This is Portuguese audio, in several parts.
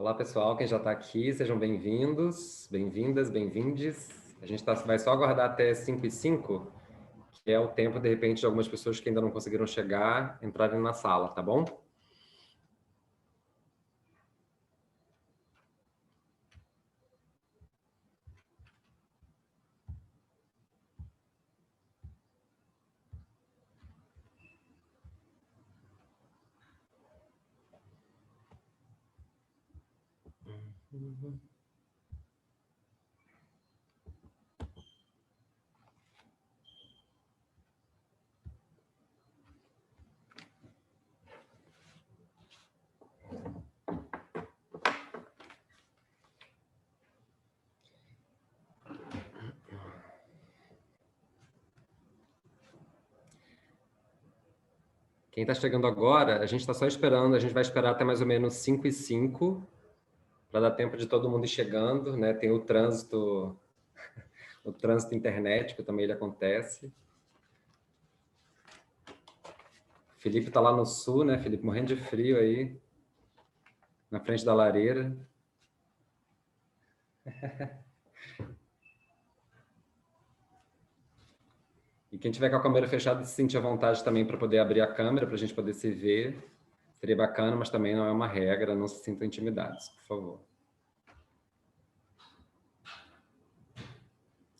Olá, pessoal, quem já está aqui, sejam bem-vindos, bem-vindas, bem-vindes. A gente vai só aguardar até 5h05, que é o tempo, de repente, de algumas pessoas que ainda não conseguiram chegar, entrarem na sala, tá bom? Quem está chegando agora, a gente está só esperando, a gente vai esperar até mais ou menos 5h05, para dar tempo de todo mundo ir chegando, né? Tem o trânsito internético também ele acontece. Felipe está lá no sul, né? Felipe morrendo de frio aí, na frente da lareira. E quem tiver com a câmera fechada se sentir à vontade também para poder abrir a câmera, para a gente poder se ver. Seria bacana, mas também não é uma regra, não se sintam intimidados, por favor.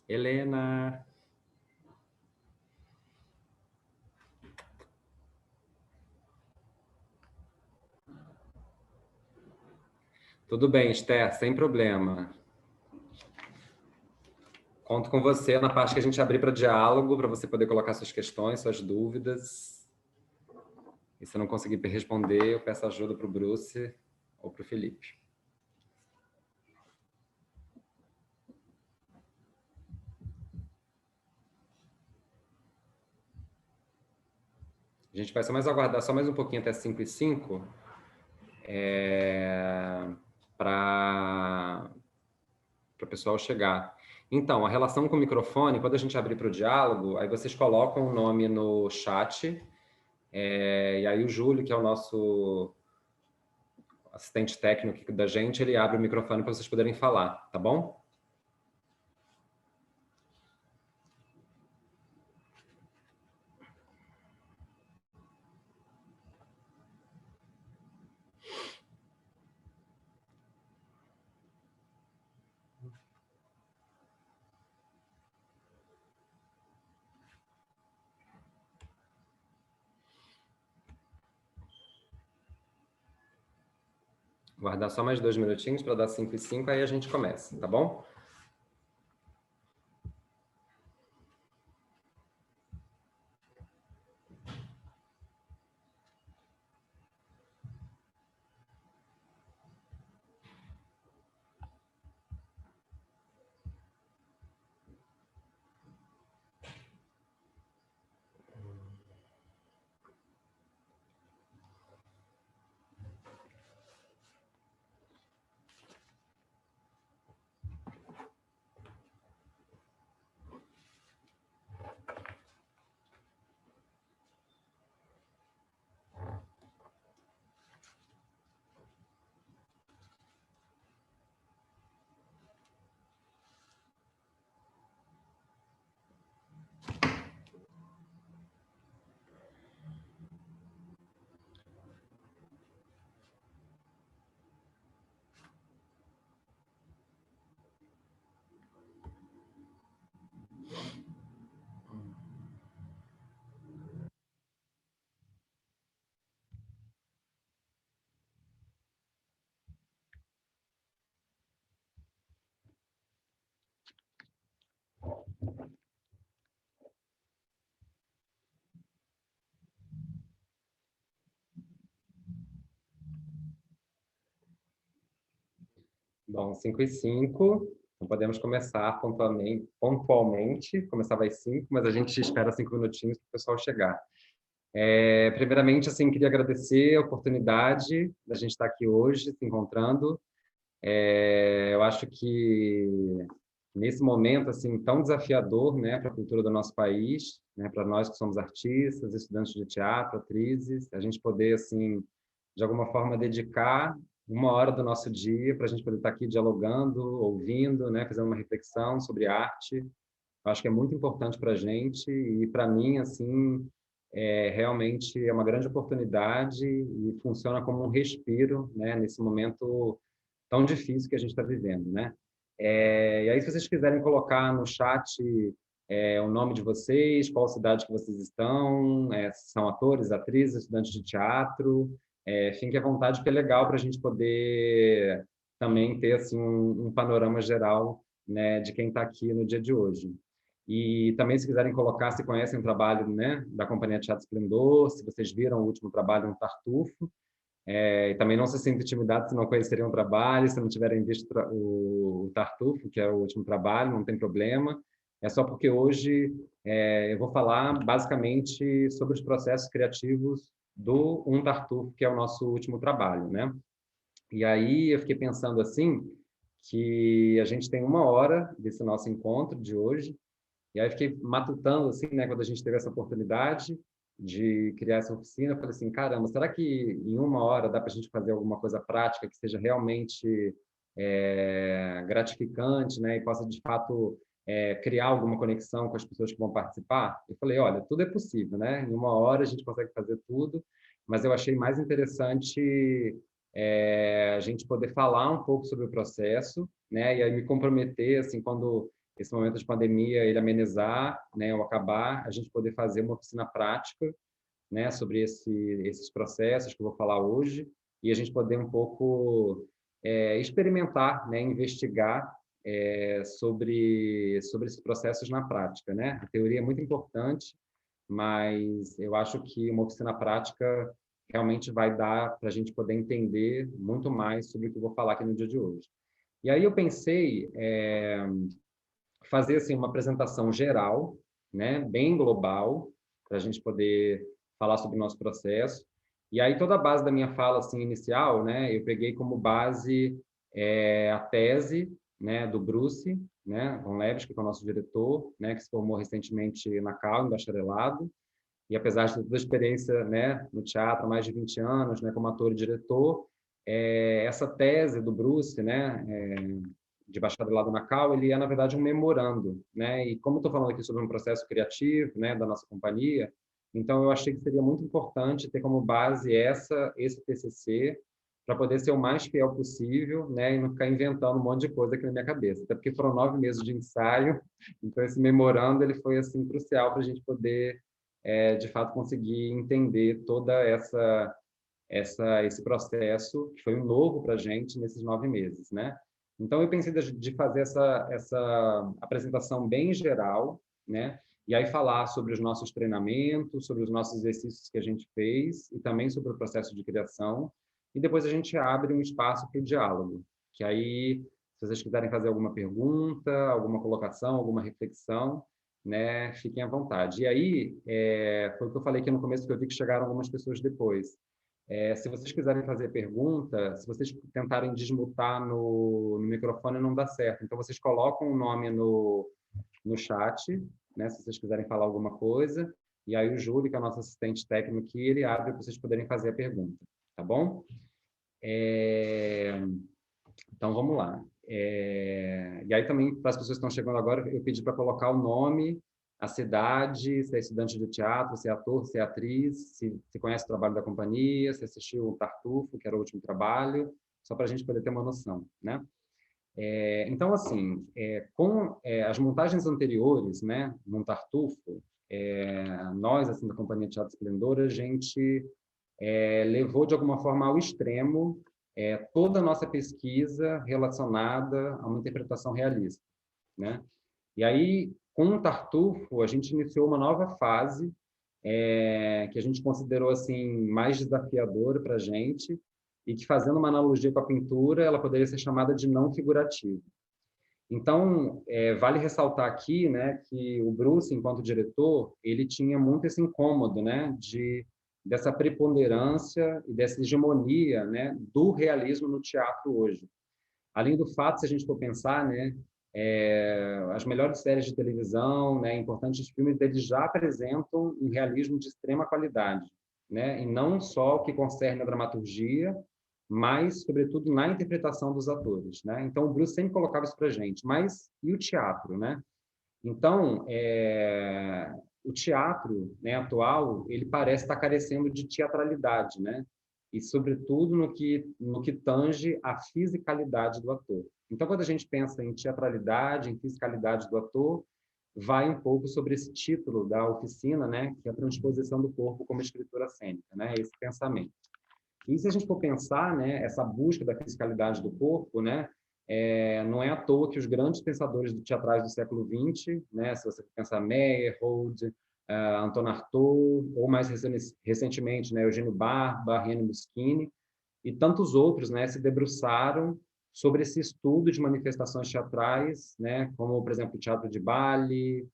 Helena! Tudo bem, Esther, sem problema. Conto com você na parte que a gente abrir para diálogo, para você poder colocar suas questões, suas dúvidas. E se eu não conseguir responder, eu peço ajuda para o Bruce ou para o Felipe. A gente vai só mais aguardar só mais um pouquinho até 5h05 para o pessoal chegar. Então, a relação com o microfone, quando a gente abrir para o diálogo, aí vocês colocam o nome no chat, e aí o Júlio, que é o nosso assistente técnico da gente, ele abre o microfone para vocês poderem falar, tá bom? Guardar só mais 2 minutinhos para dar 5h05, aí a gente começa, tá bom? Bom, 5h05, então podemos começar pontualmente. Começar vai 5, mas a gente espera 5 minutinhos para o pessoal chegar. Primeiramente, assim, queria agradecer a oportunidade da gente estar aqui hoje, se encontrando. Eu acho que nesse momento assim tão desafiador, né, para a cultura do nosso país, né, para nós que somos artistas, estudantes de teatro, atrizes, a gente poder assim de alguma forma dedicar uma hora do nosso dia para a gente poder estar aqui dialogando, ouvindo, né, fazendo uma reflexão sobre arte. Eu acho que é muito importante para a gente e para mim, assim, realmente é uma grande oportunidade e funciona como um respiro, né, nesse momento tão difícil que a gente está vivendo, né? E aí, se vocês quiserem colocar no chat o nome de vocês, qual cidade que vocês estão, se são atores, atrizes, estudantes de teatro, fiquem à vontade, porque é legal para a gente poder também ter assim, um panorama geral, né, de quem está aqui no dia de hoje. E também, se quiserem colocar, se conhecem o trabalho, né, da Companhia Teatro Esplendor, se vocês viram o último trabalho no Tartufo, e também não se sintam intimidados se não conhecerem o trabalho, se não tiverem visto o Tartufo, que é o último trabalho, não tem problema. É só porque hoje eu vou falar basicamente sobre os processos criativos do Um Tartufo, que é o nosso último trabalho, né? E aí eu fiquei pensando assim, que a gente tem uma hora desse nosso encontro de hoje, e aí fiquei matutando, assim, né, quando a gente teve essa oportunidade de criar essa oficina, eu falei assim, caramba, será que em uma hora dá para a gente fazer alguma coisa prática que seja realmente gratificante, né, e possa, de fato, criar alguma conexão com as pessoas que vão participar? Eu falei, olha, tudo é possível, né? Em uma hora a gente consegue fazer tudo, mas eu achei mais interessante a gente poder falar um pouco sobre o processo, né, e aí me comprometer, assim, quando esse momento de pandemia ele amenizar, né, ou acabar, a gente poder fazer uma oficina prática, né, sobre esses processos que eu vou falar hoje, e a gente poder um pouco experimentar, né, investigar sobre esses processos na prática, né? A teoria é muito importante, mas eu acho que uma oficina prática realmente vai dar para a gente poder entender muito mais sobre o que eu vou falar aqui no dia de hoje. E aí eu pensei fazer assim uma apresentação geral, né, bem global, para a gente poder falar sobre o nosso processo. E aí toda a base da minha fala assim inicial, né, eu peguei como base a tese, né, do Bruce, né, Von Levski, que é o nosso diretor, né, que se formou recentemente na Cal, em bacharelado. E apesar de toda a experiência, né, no teatro, há mais de 20 anos, né, como ator e diretor, essa tese do Bruce, né, de bacharelado na Cal, ele é, na verdade, um memorando, né? E como estou falando aqui sobre um processo criativo, né, da nossa companhia, então eu achei que seria muito importante ter como base esse TCC, para poder ser o mais fiel possível, né, e não ficar inventando um monte de coisa aqui na minha cabeça. Até porque foram 9 meses de ensaio, então esse memorando ele foi assim crucial para a gente poder, de fato, conseguir entender toda esse processo que foi um novo para a gente nesses 9 meses, né? Então eu pensei de fazer essa apresentação bem geral, né? E aí falar sobre os nossos treinamentos, sobre os nossos exercícios que a gente fez e também sobre o processo de criação. E depois a gente abre um espaço para o diálogo, que aí, se vocês quiserem fazer alguma pergunta, alguma colocação, alguma reflexão, né, fiquem à vontade. E aí, foi o que eu falei aqui no começo, que eu vi que chegaram algumas pessoas depois. Se vocês quiserem fazer pergunta, se vocês tentarem desmutar no microfone, não dá certo. Então, vocês colocam o nome no chat, né, se vocês quiserem falar alguma coisa, e aí o Júlio, que é o nosso assistente técnico aqui, ele abre para vocês poderem fazer a pergunta, tá bom? Então, vamos lá. E aí também, para as pessoas que estão chegando agora, eu pedi para colocar o nome, a cidade, se é estudante de teatro, se é ator, se é atriz, se conhece o trabalho da companhia, se assistiu o Tartufo, que era o último trabalho, só para a gente poder ter uma noção, né? Então, assim, com as montagens anteriores, né, no Tartufo, nós, assim, da Companhia Teatro Esplendor, a gente levou de alguma forma ao extremo toda a nossa pesquisa relacionada a uma interpretação realista, né? E aí, com o Tartufo, a gente iniciou uma nova fase que a gente considerou assim mais desafiadora para a gente e que, fazendo uma analogia com a pintura, ela poderia ser chamada de não figurativa. Então, vale ressaltar aqui, né, que o Bruce, enquanto diretor, ele tinha muito esse incômodo, né, dessa preponderância e dessa hegemonia, né, do realismo no teatro hoje. Além do fato, se a gente for pensar, né, as melhores séries de televisão, né, importantes filmes, eles já apresentam um realismo de extrema qualidade, né, e não só o que concerne a dramaturgia, mas, sobretudo, na interpretação dos atores, né? Então, o Bruce sempre colocava isso para a gente. Mas e o teatro, né? Então, o teatro, né, atual, ele parece estar carecendo de teatralidade, né? E, sobretudo, no que tange a fisicalidade do ator. Então, quando a gente pensa em teatralidade, em fisicalidade do ator, vai um pouco sobre esse título da oficina, né, que é a transposição do corpo como escritura cênica, né, esse pensamento. E se a gente for pensar, né, essa busca da fisicalidade do corpo, né, não é à toa que os grandes pensadores do teatrais do século XX, né, se você pensar Meyerhold, Anton Artaud, ou mais recentemente, né, Eugênio Barba, René Muschini, e tantos outros, né, se debruçaram sobre esse estudo de manifestações teatrais, né, como, por exemplo, o Teatro de Bali,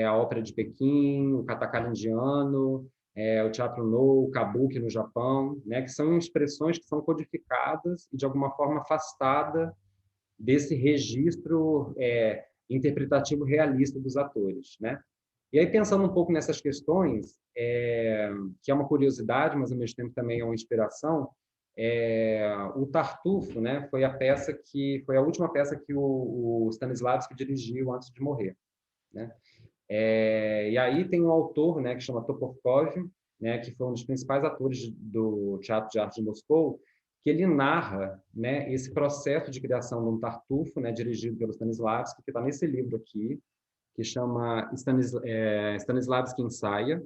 a Ópera de Pequim, o Katakana indiano, o Teatro No, o Kabuki no Japão, né, que são expressões que são codificadas e, de alguma forma, afastadas desse registro interpretativo realista dos atores, né? E aí, pensando um pouco nessas questões, que é uma curiosidade, mas ao mesmo tempo também é uma inspiração, o Tartufo, né, foi a última peça que o Stanislavski dirigiu antes de morrer, né? E aí tem um autor, né, que chama Toporkov, né, que foi um dos principais atores do Teatro de Arte de Moscou, que ele narra, né, esse processo de criação de um Tartufo, né, dirigido pelo Stanislavski, que está nesse livro aqui, que chama Stanislavski Ensaia.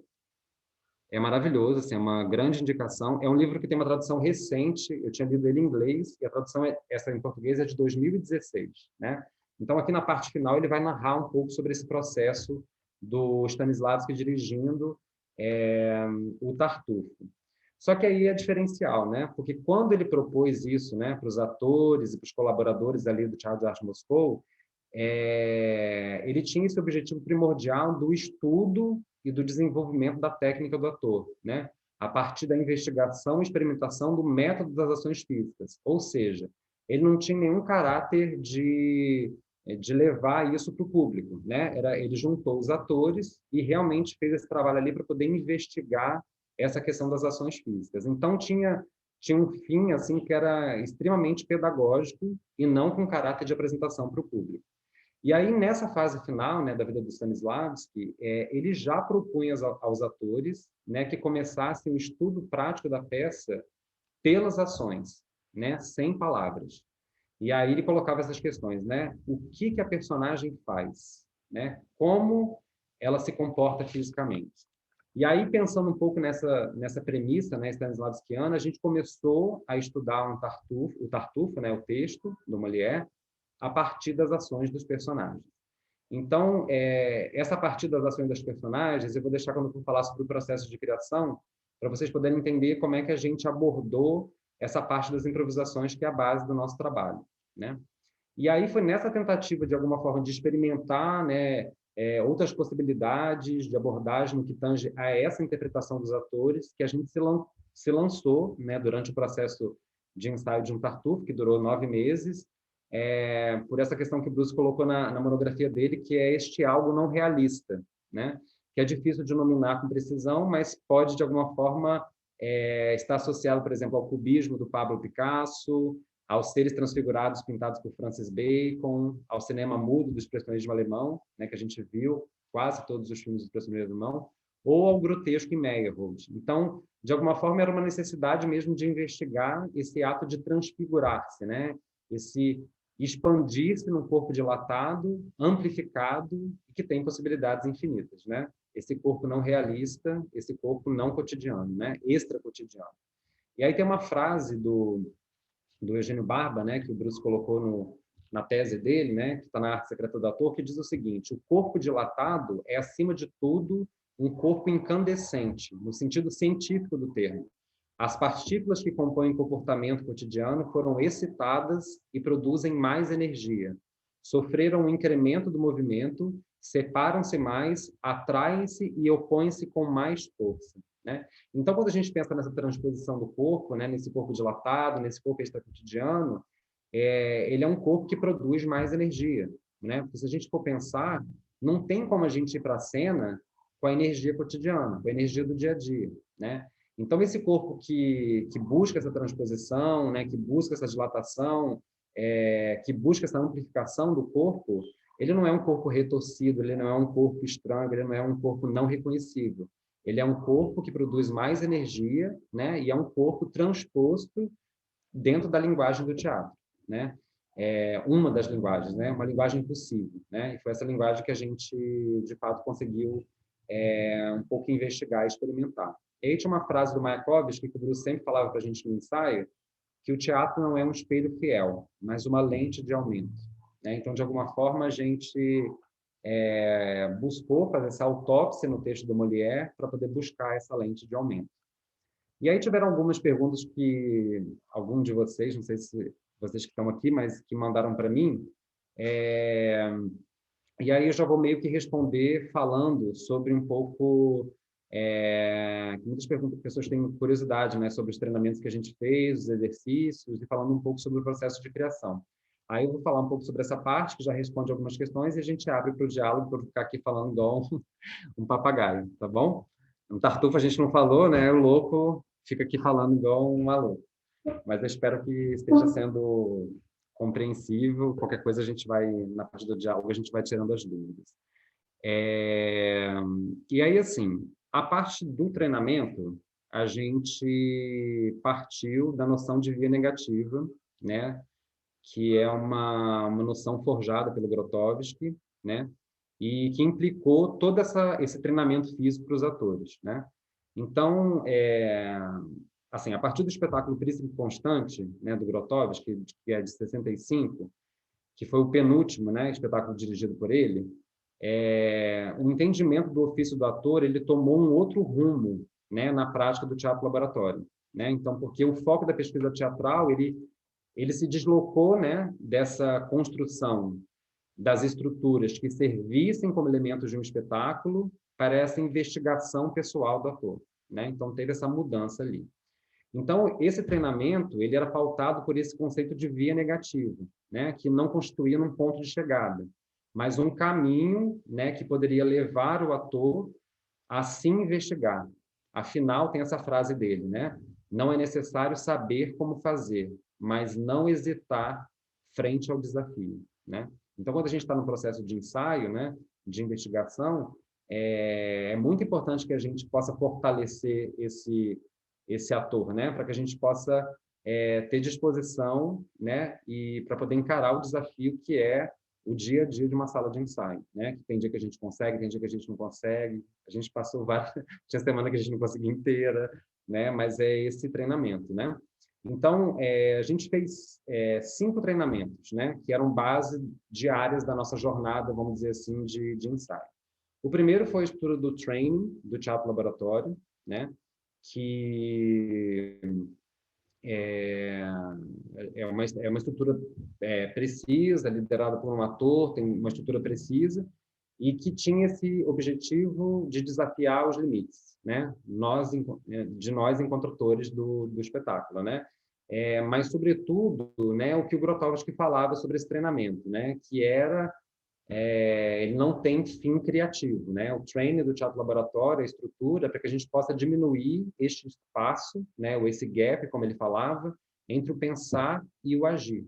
É maravilhoso, assim, é uma grande indicação. É um livro que tem uma tradução recente, eu tinha lido ele em inglês, e a tradução, essa em português, é de 2016, né? Então, aqui na parte final, ele vai narrar um pouco sobre esse processo do Stanislavski dirigindo o Tartufo. Só que aí é diferencial, né? Porque quando ele propôs isso, né, para os atores e para os colaboradores ali do Teatro de Arte Moscou, ele tinha esse objetivo primordial do estudo e do desenvolvimento da técnica do ator, né? A partir da investigação e experimentação do método das ações físicas. Ou seja, ele não tinha nenhum caráter de levar isso para o público, né? Ele juntou os atores e realmente fez esse trabalho ali para poder investigar essa questão das ações físicas. Então, tinha um fim assim que era extremamente pedagógico e não com caráter de apresentação para o público. E aí, nessa fase final, né, da vida do Stanislavski, ele já propunha aos atores, né, que começassem o estudo prático da peça pelas ações, né, sem palavras. E aí ele colocava essas questões, né? O que a personagem faz, né? Como ela se comporta fisicamente. E aí, pensando um pouco nessa premissa, né, stanislavskiana, a gente começou a estudar o Tartufo, né, o texto do Molière, a partir das ações dos personagens. Então, essa partir das ações dos personagens, eu vou deixar quando eu for falar sobre o processo de criação, para vocês poderem entender como é que a gente abordou essa parte das improvisações, que é a base do nosso trabalho, né? E aí foi nessa tentativa, de alguma forma, de experimentar, né, outras possibilidades de abordagem no que tange a essa interpretação dos atores, que a gente se lançou, né, durante o processo de ensaio de um Tartufo, que durou 9 meses, por essa questão que o Bruce colocou na monografia dele, que é este algo não realista, né? Que é difícil de nominar com precisão, mas pode, de alguma forma, estar associado, por exemplo, ao cubismo do Pablo Picasso, aos seres transfigurados pintados por Francis Bacon, ao cinema mudo do expressionismo alemão, né, que a gente viu quase todos os filmes do expressionismo alemão, ou ao grotesco em Meyerhold. Então, de alguma forma, era uma necessidade mesmo de investigar esse ato de transfigurar-se, né? Esse expandir-se num corpo dilatado, amplificado, e que tem possibilidades infinitas, né? Esse corpo não realista, esse corpo não cotidiano, né? Extra cotidiano. E aí tem uma frase do Eugênio Barba, né, que o Bruce colocou na tese dele, né, que está na Arte Secreta do Ator, que diz o seguinte: o corpo dilatado é, acima de tudo, um corpo incandescente, no sentido científico do termo. As partículas que compõem o comportamento cotidiano foram excitadas e produzem mais energia. Sofreram um incremento do movimento, separam-se mais, atraem-se e opõem-se com mais força, né? Então, quando a gente pensa nessa transposição do corpo, né, nesse corpo dilatado, nesse corpo extracotidiano, ele é um corpo que produz mais energia, né? Porque se a gente for pensar, não tem como a gente ir para a cena com a energia cotidiana, com a energia do dia a dia, né? Então, esse corpo que busca essa transposição, né, que busca essa dilatação, que busca essa amplificação do corpo, ele não é um corpo retorcido, ele não é um corpo estranho, ele não é um corpo não reconhecível. Ele é um corpo que produz mais energia, né, e é um corpo transposto dentro da linguagem do teatro, né? Uma das linguagens, né? Uma linguagem possível, né? E foi essa linguagem que a gente, de fato, conseguiu um pouco investigar e experimentar. E aí tinha uma frase do Mayakovsky que o Bruce sempre falava para a gente no ensaio, que o teatro não é um espelho fiel, mas uma lente de aumento, né? Então, de alguma forma, a gente buscou fazer essa autópsia no texto do Molière para poder buscar essa lente de aumento. E aí tiveram algumas perguntas que algum de vocês, não sei se vocês que estão aqui, mas que mandaram para mim. E aí eu já vou meio que responder falando sobre um pouco... muitas pessoas têm curiosidade, né, sobre os treinamentos que a gente fez, os exercícios, e falando um pouco sobre o processo de criação. Aí eu vou falar um pouco sobre essa parte, que já responde algumas questões, e a gente abre para o diálogo, para ficar aqui falando igual um papagaio, tá bom? Um tartufo a gente não falou, né? O louco fica aqui falando igual um maluco. Mas eu espero que esteja sendo compreensível. Qualquer coisa a gente vai, na parte do diálogo, a gente vai tirando as dúvidas. E aí, assim, a parte do treinamento, a gente partiu da noção de via negativa, né? Que é uma noção forjada pelo Grotowski, né? E que implicou todo esse treinamento físico para os atores, né? Então, assim, a partir do espetáculo Príncipe Constante, né, do Grotowski, que é de 65, que foi o penúltimo, né, espetáculo dirigido por ele, o entendimento do ofício do ator, ele tomou um outro rumo, né, na prática do teatro laboratório, né? Então, porque o foco da pesquisa teatral, ele se deslocou, né, dessa construção das estruturas que servissem como elementos de um espetáculo para essa investigação pessoal do ator, né? Então teve essa mudança ali. Então esse treinamento ele era pautado por esse conceito de via negativa, né? Que não constituía um ponto de chegada, mas um caminho, né? Que poderia levar o ator a se investigar. Afinal tem essa frase dele, né? Não é necessário saber como fazer, mas não hesitar frente ao desafio, né? Então, quando a gente está no processo de ensaio, né, de investigação, é muito importante que a gente possa fortalecer esse ator, né, para que a gente possa ter disposição, né, e para poder encarar o desafio que é o dia a dia de uma sala de ensaio, né? Que tem dia que a gente consegue, tem dia que a gente não consegue. A gente passou várias, tinha semana que a gente não conseguia inteira, né? Mas é esse treinamento, né? Então, a gente fez 5 treinamentos, né? Que eram base diárias da nossa jornada, vamos dizer assim, de ensaio. O primeiro foi a estrutura do training, do teatro laboratório, né? Que é uma estrutura precisa, liderada por um ator, tem uma estrutura precisa, e que tinha esse objetivo de desafiar os limites, né? De nós enquanto atores do espetáculo, né? Mas, sobretudo, né, o que o Grotowski falava sobre esse treinamento, né? Que era ele não tem fim criativo, né? O training do teatro laboratório, a estrutura, para que a gente possa diminuir este espaço, né? Ou esse gap, como ele falava, entre o pensar e o agir,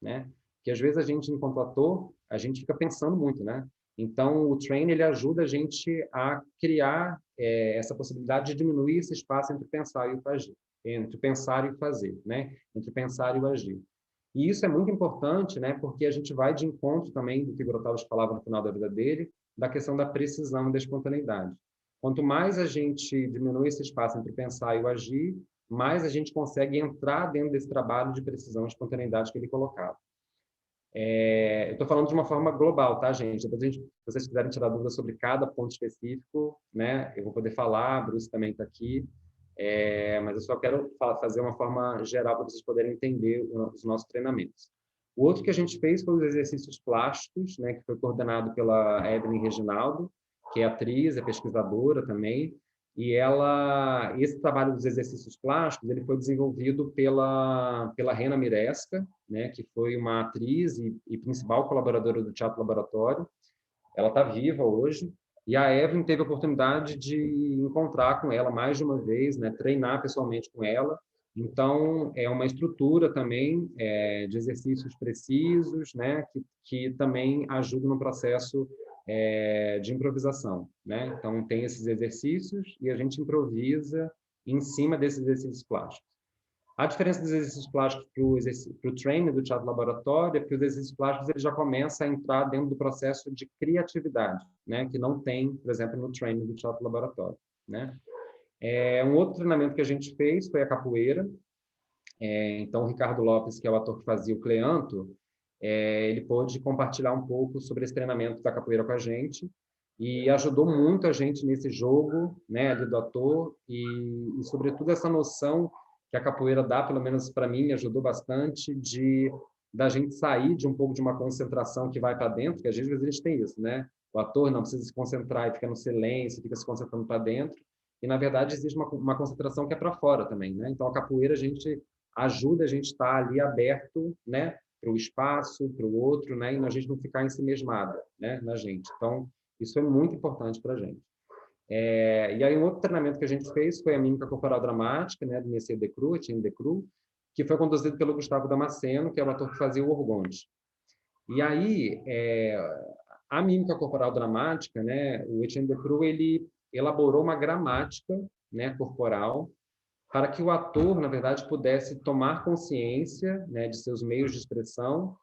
né? Que às vezes a gente, enquanto ator, a gente fica pensando muito, né? Então, o training ele ajuda a gente a criar essa possibilidade de diminuir esse espaço entre pensar e o agir, entre pensar e o fazer, né? Entre pensar e o agir. E isso é muito importante, né, porque a gente vai de encontro também do que Grotowski falava no final da vida dele, da questão da precisão e da espontaneidade. Quanto mais a gente diminui esse espaço entre pensar e o agir, mais a gente consegue entrar dentro desse trabalho de precisão e espontaneidade que ele colocava. Eu estou falando de uma forma global, tá, gente? Depois, se vocês quiserem tirar dúvidas sobre cada ponto específico, né, eu vou poder falar, a Bruce também está aqui, mas eu só quero fazer uma forma geral para vocês poderem entender os nossos treinamentos. O outro que a gente fez foi os exercícios plásticos, né, que foi coordenado pela Evelyn Reginaldo, que é atriz, é pesquisadora também, e esse trabalho dos exercícios plásticos, ele foi desenvolvido pela Rena Miresca, né, que foi uma atriz e principal colaboradora do Teatro Laboratório. Ela está viva hoje, E a Evelyn teve a oportunidade de encontrar com ela mais de uma vez, né, treinar pessoalmente com ela. Então, é uma estrutura também de exercícios precisos, né, que também ajuda no processo de improvisação, né? Então, tem esses exercícios e a gente improvisa em cima desses exercícios plásticos. A diferença dos exercícios plásticos para o training do teatro laboratório é que os exercícios plásticos ele já começa a entrar dentro do processo de criatividade, né? Que não tem, por exemplo, no training do teatro laboratório, né? Um outro treinamento que a gente fez foi a capoeira. Então, o Ricardo Lopes, que é o ator que fazia o Cleanto, ele pôde compartilhar um pouco sobre esse treinamento da capoeira com a gente e ajudou muito a gente nesse jogo, né, ali do ator e sobretudo essa noção que a capoeira dá, pelo menos para mim, me ajudou bastante de da gente sair de um pouco de uma concentração que vai para dentro, que às vezes a gente tem isso, né? O ator não precisa se concentrar e fica no silêncio, fica se concentrando para dentro. E na verdade existe uma concentração que é para fora também, né? Então a capoeira a gente ajuda a gente a estar ali aberto, né, para o espaço, para o outro, né, e a gente não ficar ensimesmada, né, na gente. Então, isso é muito importante para a gente. E aí, um outro treinamento que a gente fez foi a mímica corporal dramática, né, do Messier Decru, Etienne Decru, que foi conduzido pelo Gustavo Damasceno, que é o ator que fazia o Orgonde. E aí, a mímica corporal dramática, né, o Etienne Decru, ele elaborou uma gramática, né, corporal, para que o ator, na verdade, pudesse tomar consciência, né, de seus meios de expressão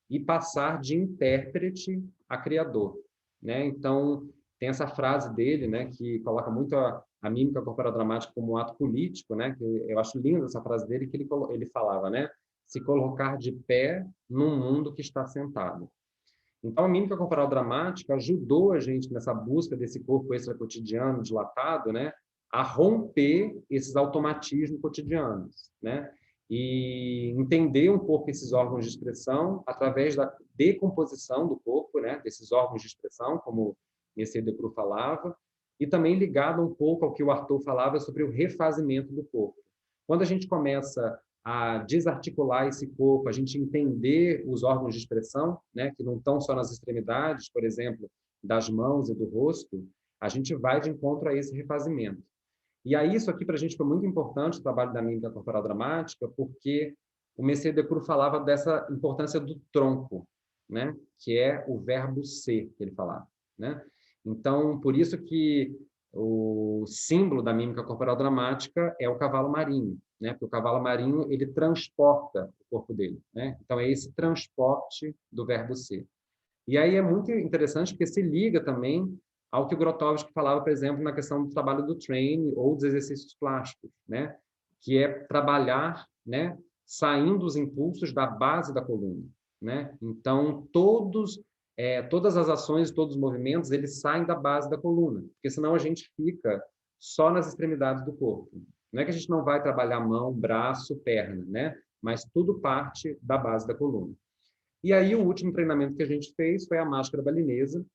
e passar de intérprete a criador, né? Então, tem essa frase dele, né, que coloca muito a mímica corporal dramática como um ato político, né? Que eu acho linda essa frase dele, que ele falava, né? Se colocar de pé num mundo que está sentado. Então, a mímica corporal dramática ajudou a gente nessa busca desse corpo extracotidiano dilatado, né, a romper esses automatismos cotidianos, né, e entender um pouco esses órgãos de expressão através da decomposição do corpo, né, desses órgãos de expressão, como Messier Decru falava, e também ligado um pouco ao que o Arthur falava sobre o refazimento do corpo. Quando a gente começa a desarticular esse corpo, a gente entender os órgãos de expressão, né, que não estão só nas extremidades, por exemplo, das mãos e do rosto, a gente vai de encontro a esse refazimento. E aí isso aqui para a gente foi muito importante, o trabalho da mímica corporal dramática, porque o Messier Decru falava dessa importância do tronco, né, que é o verbo ser, que ele falava, né? Então, por isso que o símbolo da mímica corporal dramática é o cavalo marinho, né? Porque o cavalo marinho ele transporta o corpo dele, né? Então é esse transporte do verbo ser. E aí é muito interessante porque se liga também ao que o Grotowski falava, por exemplo, na questão do trabalho do training ou dos exercícios plásticos, né? Que é trabalhar, né? Saindo os impulsos da base da coluna, né? Então todas as ações, todos os movimentos, eles saem da base da coluna, porque senão a gente fica só nas extremidades do corpo. Não é que a gente não vai trabalhar mão, braço, perna, né? Mas tudo parte da base da coluna. E aí o último treinamento que a gente fez foi a máscara balinesa,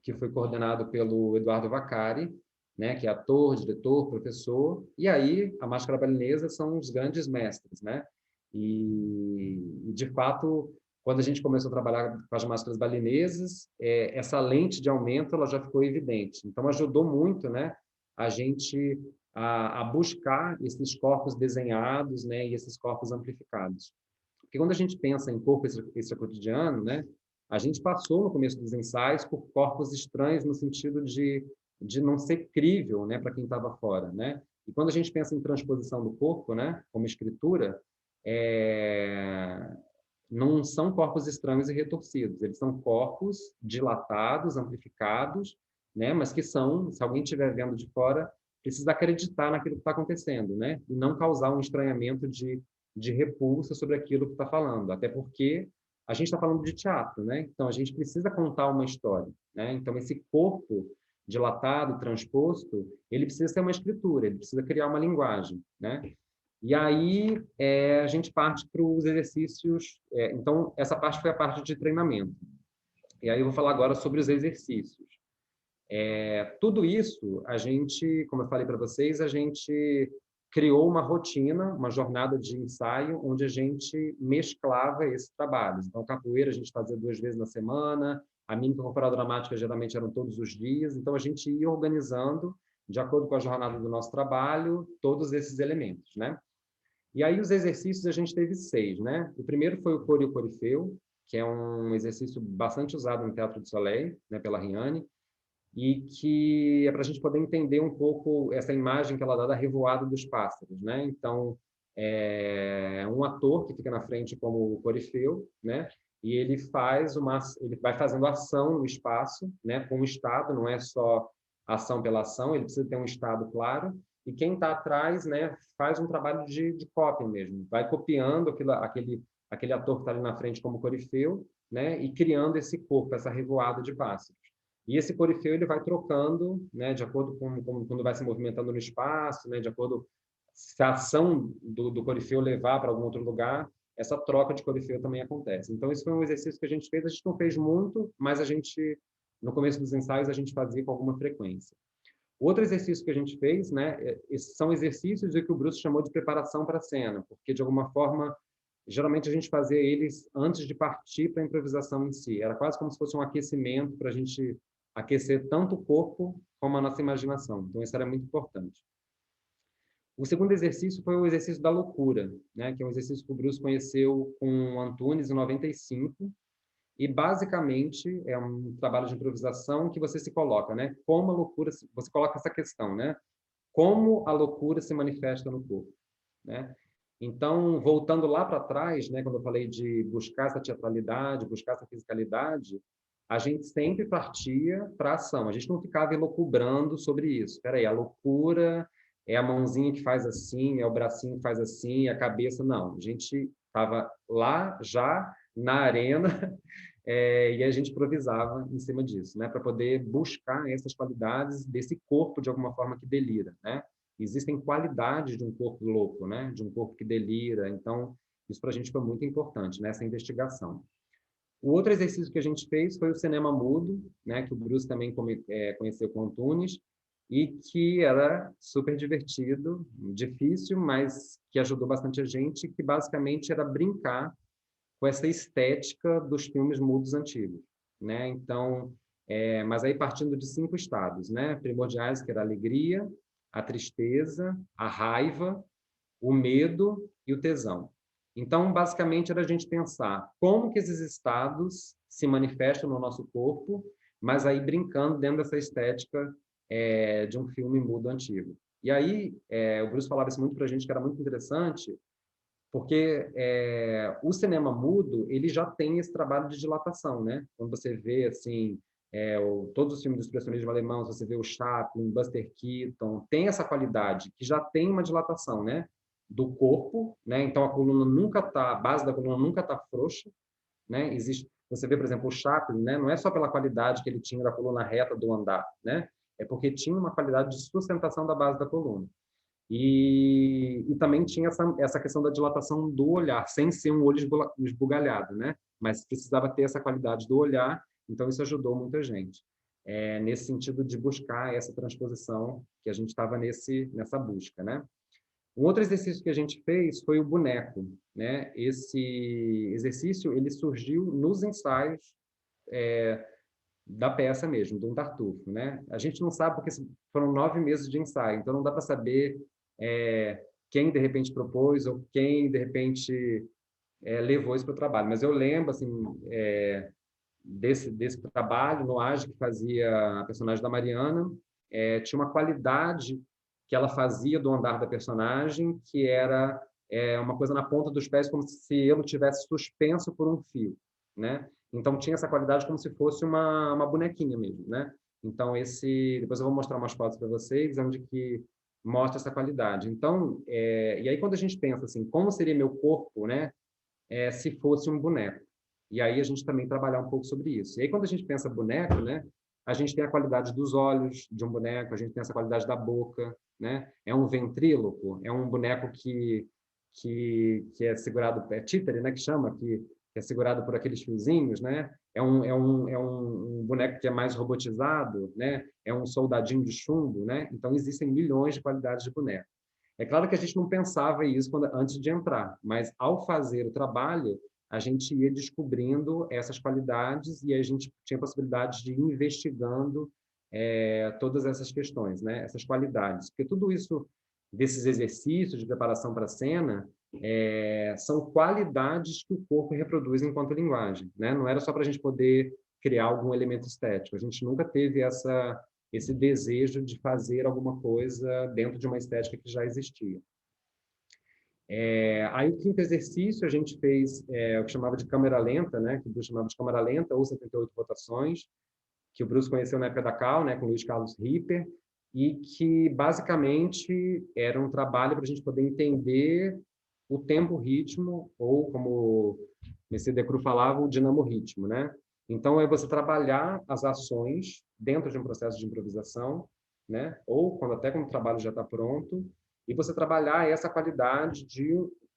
que foi coordenado pelo Eduardo Vaccari, né, que é ator, diretor, professor. E aí a máscara balinesa são os grandes mestres, né? De fato, quando a gente começou a trabalhar com as máscaras balinesas, essa lente de aumento ela já ficou evidente. Então ajudou muito, né, a gente a buscar esses corpos desenhados, né, e esses corpos amplificados. Porque quando a gente pensa em corpo extracotidiano, né, a gente passou no começo dos ensaios por corpos estranhos no sentido de não ser crível, né, para quem estava fora, né? E quando a gente pensa em transposição do corpo, né, como escritura, não são corpos estranhos e retorcidos, eles são corpos dilatados, amplificados, né, mas que são, se alguém estiver vendo de fora, precisa acreditar naquilo que está acontecendo, né, e não causar um estranhamento de repulsa sobre aquilo que está falando, até porque a gente está falando de teatro, né? Então a gente precisa contar uma história, né? Então esse corpo dilatado, transposto, ele precisa ser uma escritura, ele precisa criar uma linguagem, né? E aí a gente parte para os exercícios. Então essa parte foi a parte de treinamento. E aí eu vou falar agora sobre os exercícios. Tudo isso a gente, como eu falei para vocês, a gente criou uma rotina, uma jornada de ensaio, onde a gente mesclava esses trabalhos. Então, capoeira a gente fazia 2 vezes na semana, a mímica corporal dramática geralmente eram todos os dias, então a gente ia organizando, de acordo com a jornada do nosso trabalho, todos esses elementos, né? E aí os exercícios a gente teve 6, né? O primeiro foi o Coro e o Corifeu, que é um exercício bastante usado no Teatro do Soleil, né, pela Riane, e que é para a gente poder entender um pouco essa imagem que ela dá da revoada dos pássaros, né? Então, é um ator que fica na frente como o corifeu, né? E ele vai fazendo ação no espaço, né? Com o estado, não é só ação pela ação, ele precisa ter um estado claro. E quem está atrás, né? Faz um trabalho de cópia mesmo, vai copiando aquele ator que está ali na frente como corifeu, né? E criando esse corpo, essa revoada de pássaros. E esse corifeu ele vai trocando, né, de acordo com quando vai se movimentando no espaço, né, de acordo se a ação do corifeu levar para algum outro lugar, essa troca de corifeu também acontece. Então, isso foi um exercício que a gente fez. A gente não fez muito, mas no começo dos ensaios, a gente fazia com alguma frequência. Outro exercício que a gente fez, né, são exercícios que o Bruce chamou de preparação para a cena, porque, de alguma forma, geralmente a gente fazia eles antes de partir para a improvisação em si. Era quase como se fosse um aquecimento para a gente aquecer tanto o corpo como a nossa imaginação. Então, isso era muito importante. O segundo exercício foi o exercício da loucura, né? Que é um exercício que o Bruce conheceu com o Antunes em 95, e basicamente é um trabalho de improvisação que você se coloca, né? Como a loucura, você coloca essa questão, né? Como a loucura se manifesta no corpo, né? Então, voltando lá para trás, né, quando eu falei de buscar essa teatralidade, buscar essa fisicalidade, a gente sempre partia para a ação. A gente não ficava elucubrando sobre isso. Espera aí, a loucura é a mãozinha que faz assim, é o bracinho que faz assim, a cabeça. Não, a gente estava lá já na arena e a gente improvisava em cima disso, né, para poder buscar essas qualidades desse corpo de alguma forma que delira, né? Existem qualidades de um corpo louco, né? De um corpo que delira. Então, isso para a gente foi muito importante nessa investigação. O outro exercício que a gente fez foi o cinema mudo, né? Que o Bruce também conheceu com o Antunes, e que era super divertido, difícil, mas que ajudou bastante a gente, que basicamente era brincar com essa estética dos filmes mudos antigos, né? Então, mas aí partindo de 5 estados, né? Primordiais, que era a alegria, a tristeza, a raiva, o medo e o tesão. Então, basicamente, era a gente pensar como que esses estados se manifestam no nosso corpo, mas aí brincando dentro dessa estética de um filme mudo antigo. E aí, o Bruce falava isso muito para a gente, que era muito interessante, porque o cinema mudo ele já tem esse trabalho de dilatação, né? Quando você vê assim todos os filmes do expressionismo alemão, você vê o Chaplin, Buster Keaton, tem essa qualidade que já tem uma dilatação, né? Do corpo, né? Então a base da coluna nunca está frouxa, né? Você vê, por exemplo, o Chaplin, né? Não é só pela qualidade que ele tinha da coluna reta do andar, né? É porque tinha uma qualidade de sustentação da base da coluna. E também tinha essa questão da dilatação do olhar, sem ser um olho esbugalhado, né? Mas precisava ter essa qualidade do olhar, então isso ajudou muita gente. Nesse sentido de buscar essa transposição, que a gente estava nessa busca, né? Um outro exercício que a gente fez foi o boneco, né? Esse exercício, ele surgiu nos ensaios da peça mesmo, do Tartufo, né? A gente não sabe porque foram 9 meses de ensaio, então não dá para saber quem de repente propôs ou quem de repente levou isso para o trabalho. Mas eu lembro assim desse trabalho no AGE que fazia a personagem da Mariana, tinha uma qualidade que ela fazia do andar da personagem que era uma coisa na ponta dos pés, como se ele tivesse suspenso por um fio, né? Então tinha essa qualidade como se fosse uma bonequinha mesmo, né? Então depois eu vou mostrar umas fotos para vocês onde que mostra essa qualidade. Então, e aí quando a gente pensa assim, como seria meu corpo, né, se fosse um boneco? E aí a gente também trabalhar um pouco sobre isso. E aí quando a gente pensa boneco, né, a gente tem a qualidade dos olhos de um boneco, a gente tem essa qualidade da boca, né? É um ventríloco, é um boneco que é segurado, títere, né, que chama, que é segurado por aqueles fiozinhos, né? É um boneco que é mais robotizado, né? É um soldadinho de chumbo, né? Então, existem milhões de qualidades de boneco. É claro que a gente não pensava isso antes de entrar, mas ao fazer o trabalho, a gente ia descobrindo essas qualidades e a gente tinha possibilidade de ir investigando todas essas questões, né? Essas qualidades. Porque tudo isso, desses exercícios de preparação para a cena, são qualidades que o corpo reproduz enquanto linguagem, né? Não era só para a gente poder criar algum elemento estético. A gente nunca teve esse desejo de fazer alguma coisa dentro de uma estética que já existia. Aí o quinto exercício a gente fez o que chamava de câmera lenta, né? Que o Bruce chamava de câmera lenta ou 78 rotações, que o Bruce conheceu na época da Cal, né? Com o Luiz Carlos Ripper, e que basicamente era um trabalho para a gente poder entender o tempo-ritmo, ou como o Messier Decroux falava, o dinamo-ritmo, né? Então, é você trabalhar as ações dentro de um processo de improvisação, né? Ou quando o trabalho já está pronto, e você trabalhar essa qualidade de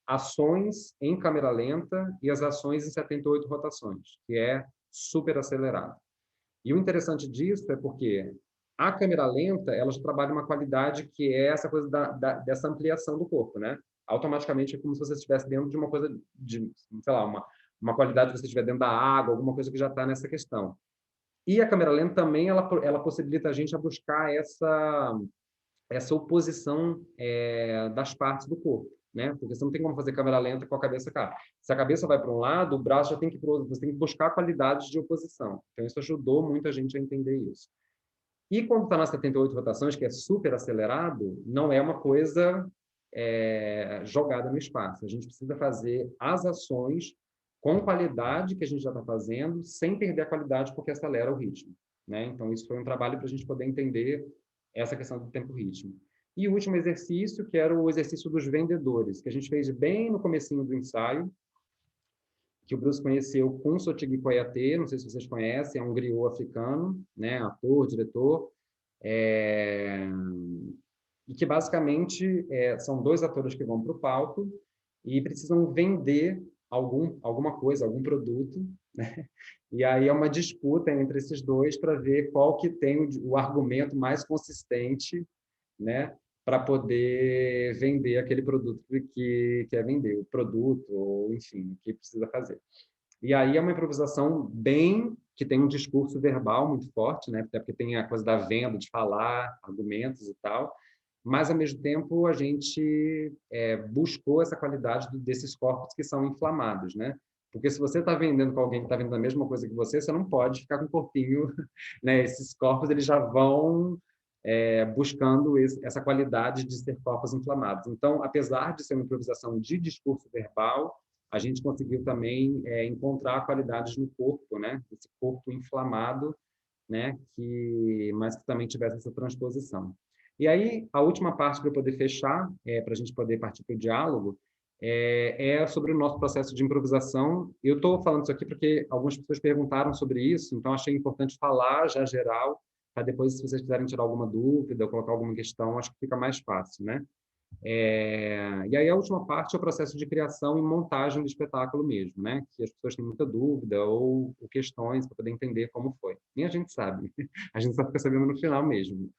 ações em câmera lenta e as ações em 78 rotações, que é super acelerado. E o interessante disso é porque a câmera lenta, ela já trabalha uma qualidade que é essa coisa dessa ampliação do corpo, né? Automaticamente é como se você estivesse dentro de uma coisa de, sei lá, uma qualidade que você estiver dentro da água, alguma coisa que já está nessa questão. E a câmera lenta também, ela possibilita a gente a buscar essa oposição das partes do corpo, né? Porque você não tem como fazer câmera lenta com a cabeça cá. Se a cabeça vai para um lado, o braço já tem que ir para o outro. Você tem que buscar qualidades de oposição. Então, isso ajudou muita gente a entender isso. E quando está nas 78 rotações, que é super acelerado, não é uma coisa jogada no espaço. A gente precisa fazer as ações com qualidade que a gente já está fazendo, sem perder a qualidade, porque acelera o ritmo, né? Então, isso foi um trabalho para a gente poder entender essa questão do tempo-ritmo. E o último exercício, que era o exercício dos vendedores, que a gente fez bem no comecinho do ensaio, que o Bruce conheceu com Sotigui Koyate, não sei se vocês conhecem, é um griot africano, né, ator, diretor, e que basicamente são dois atores que vão para o palco e precisam vender alguma coisa, algum produto, né? E aí é uma disputa entre esses dois para ver qual que tem o argumento mais consistente, né, para poder vender aquele produto que quer vender, o produto, ou enfim, o que precisa fazer. E aí é uma improvisação bem que tem um discurso verbal muito forte, né, até porque tem a coisa da venda, de falar, argumentos e tal, mas ao mesmo tempo a gente buscou essa qualidade desses corpos que são inflamados, né? Porque se você está vendendo com alguém que está vendendo a mesma coisa que você não pode ficar com o corpinho, né? Esses corpos eles já vão buscando essa qualidade de ser corpos inflamados. Então, apesar de ser uma improvisação de discurso verbal, a gente conseguiu também encontrar qualidades no corpo, né? Esse corpo inflamado, né? Mas que também tivesse essa transposição. E aí, a última parte para eu poder fechar, para a gente poder partir para o diálogo, é sobre o nosso processo de improvisação. Eu estou falando isso aqui porque algumas pessoas perguntaram sobre isso, então achei importante falar já geral, para depois, se vocês quiserem tirar alguma dúvida ou colocar alguma questão, acho que fica mais fácil, né? E aí a última parte é o processo de criação e montagem do espetáculo mesmo, né? Que as pessoas têm muita dúvida ou questões para poder entender como foi. Nem a gente sabe, a gente só fica sabendo no final mesmo.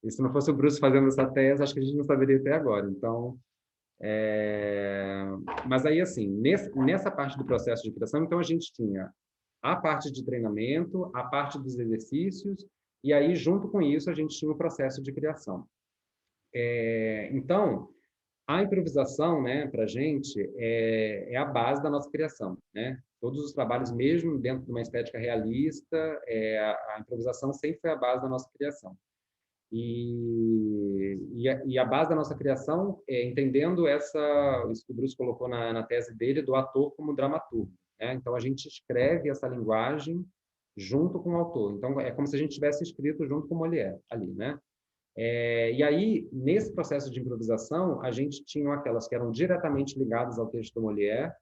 E se não fosse o Bruce fazendo essa tese, acho que a gente não saberia até agora. Então, mas aí assim, nessa parte do processo de criação, então a gente tinha a parte de treinamento, a parte dos exercícios, e aí junto com isso a gente tinha o processo de criação. Então, a improvisação, né, para a gente, é a base da nossa criação, né? Todos os trabalhos, mesmo dentro de uma estética realista, a improvisação sempre foi a base da nossa criação. E a base da nossa criação é entendendo isso que o Bruce colocou na tese dele, do ator como dramaturgo, né? Então, a gente escreve essa linguagem junto com o autor. Então, é como se a gente tivesse escrito junto com o Molière ali, né? E aí, nesse processo de improvisação, a gente tinha aquelas que eram diretamente ligadas ao texto do Molière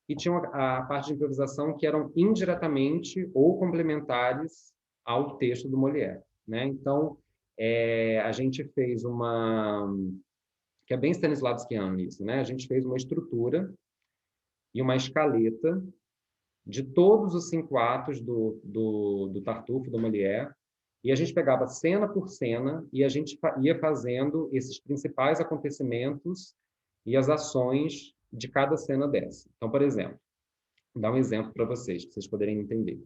e tinha a parte de improvisação que eram indiretamente ou complementares ao texto do Molière, né? Então, a gente fez que é bem Stanislavskiano isso, né? A gente fez uma estrutura e uma escaleta de todos os 5 atos do Tartuffe, do Molière, e a gente pegava cena por cena e a gente ia fazendo esses principais acontecimentos e as ações de cada cena dessa. Então, por exemplo, dar um exemplo para vocês poderem entender.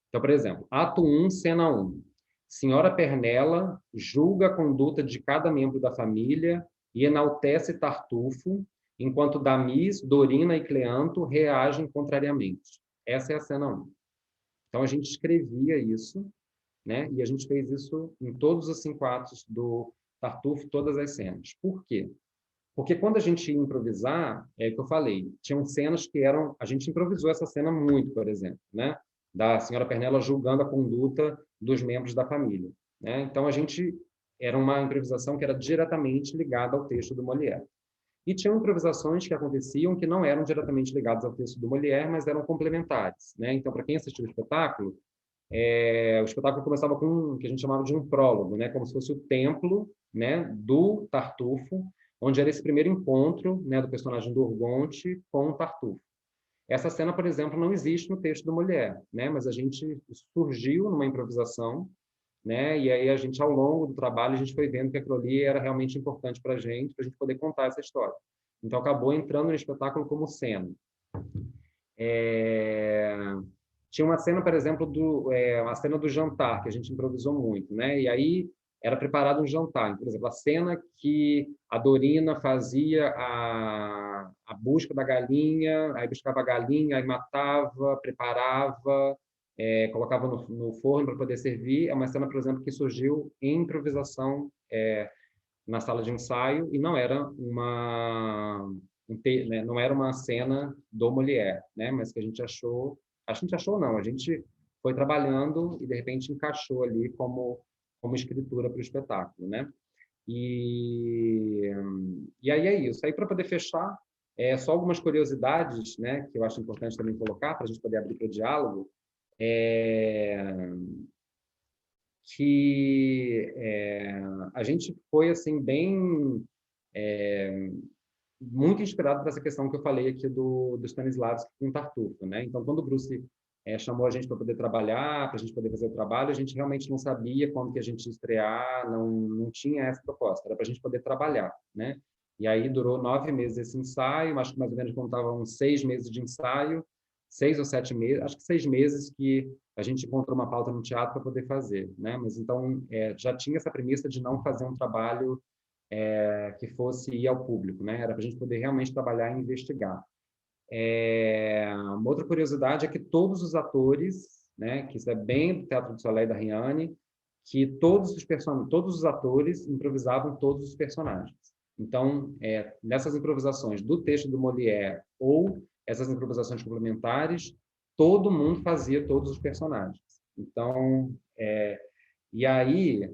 Então, por exemplo, ato 1, cena 1. Senhora Pernela julga a conduta de cada membro da família e enaltece Tartufo, enquanto Damis, Dorina e Cleanto reagem contrariamente. Essa é a cena 1. Então, a gente escrevia isso, né? E a gente fez isso em todos os 5 atos do Tartufo, todas as cenas. Por quê? Porque quando a gente ia improvisar, é o que eu falei, tinham cenas que eram... A gente improvisou essa cena muito, por exemplo, né? Da senhora Pernela julgando a conduta dos membros da família, né? Então, a gente... Era uma improvisação que era diretamente ligada ao texto do Molière. E tinham improvisações que aconteciam que não eram diretamente ligadas ao texto do Molière, mas eram complementares, né? Então, para quem assistiu o espetáculo começava com o que a gente chamava de um prólogo, né? Como se fosse o templo, né, do Tartufo, onde era esse primeiro encontro, né, do personagem do Orgonte com o Tartufo. Essa cena, por exemplo, não existe no texto do Molière, né? Mas a gente surgiu numa improvisação, né? E aí a gente, ao longo do trabalho, a gente foi vendo que aquilo ali era realmente importante para a gente poder contar essa história. Então, acabou entrando no espetáculo como cena. Tinha uma cena, por exemplo, a cena do jantar, que a gente improvisou muito, né? E aí era preparado um jantar. Por exemplo, a cena que a Dorina fazia a busca da galinha, aí buscava a galinha, aí matava, preparava, colocava no forno para poder servir. É uma cena, por exemplo, que surgiu em improvisação na sala de ensaio e não era né, não era uma cena do Molière, né? Mas que a gente achou não, a gente foi trabalhando e de repente encaixou ali como escritura para o espetáculo, né? E, e aí é isso. Aí para poder fechar, só algumas curiosidades, né? Que eu acho importante também colocar para a gente poder abrir para o diálogo. A gente foi assim bem muito inspirado por essa questão que eu falei aqui do Stanislavski com Tartufo, né? Então, quando o Bruce chamou a gente para poder trabalhar, para a gente poder fazer o trabalho, a gente realmente não sabia quando que a gente ia estrear, não tinha essa proposta, era para a gente poder trabalhar, né? E aí durou 9 meses esse ensaio, acho que mais ou menos contavam 6 meses de ensaio, 6 ou 7 meses, acho que 6 meses que a gente encontrou uma pauta no teatro para poder fazer, né? Mas então já tinha essa premissa de não fazer um trabalho que fosse ir ao público, né? Era para a gente poder realmente trabalhar e investigar. Uma outra curiosidade é que todos os atores, né, que isso é bem do Teatro do Soleil da Riane, que todos os atores improvisavam todos os personagens. Então, nessas improvisações do texto do Molière ou essas improvisações complementares, todo mundo fazia todos os personagens. Então, e aí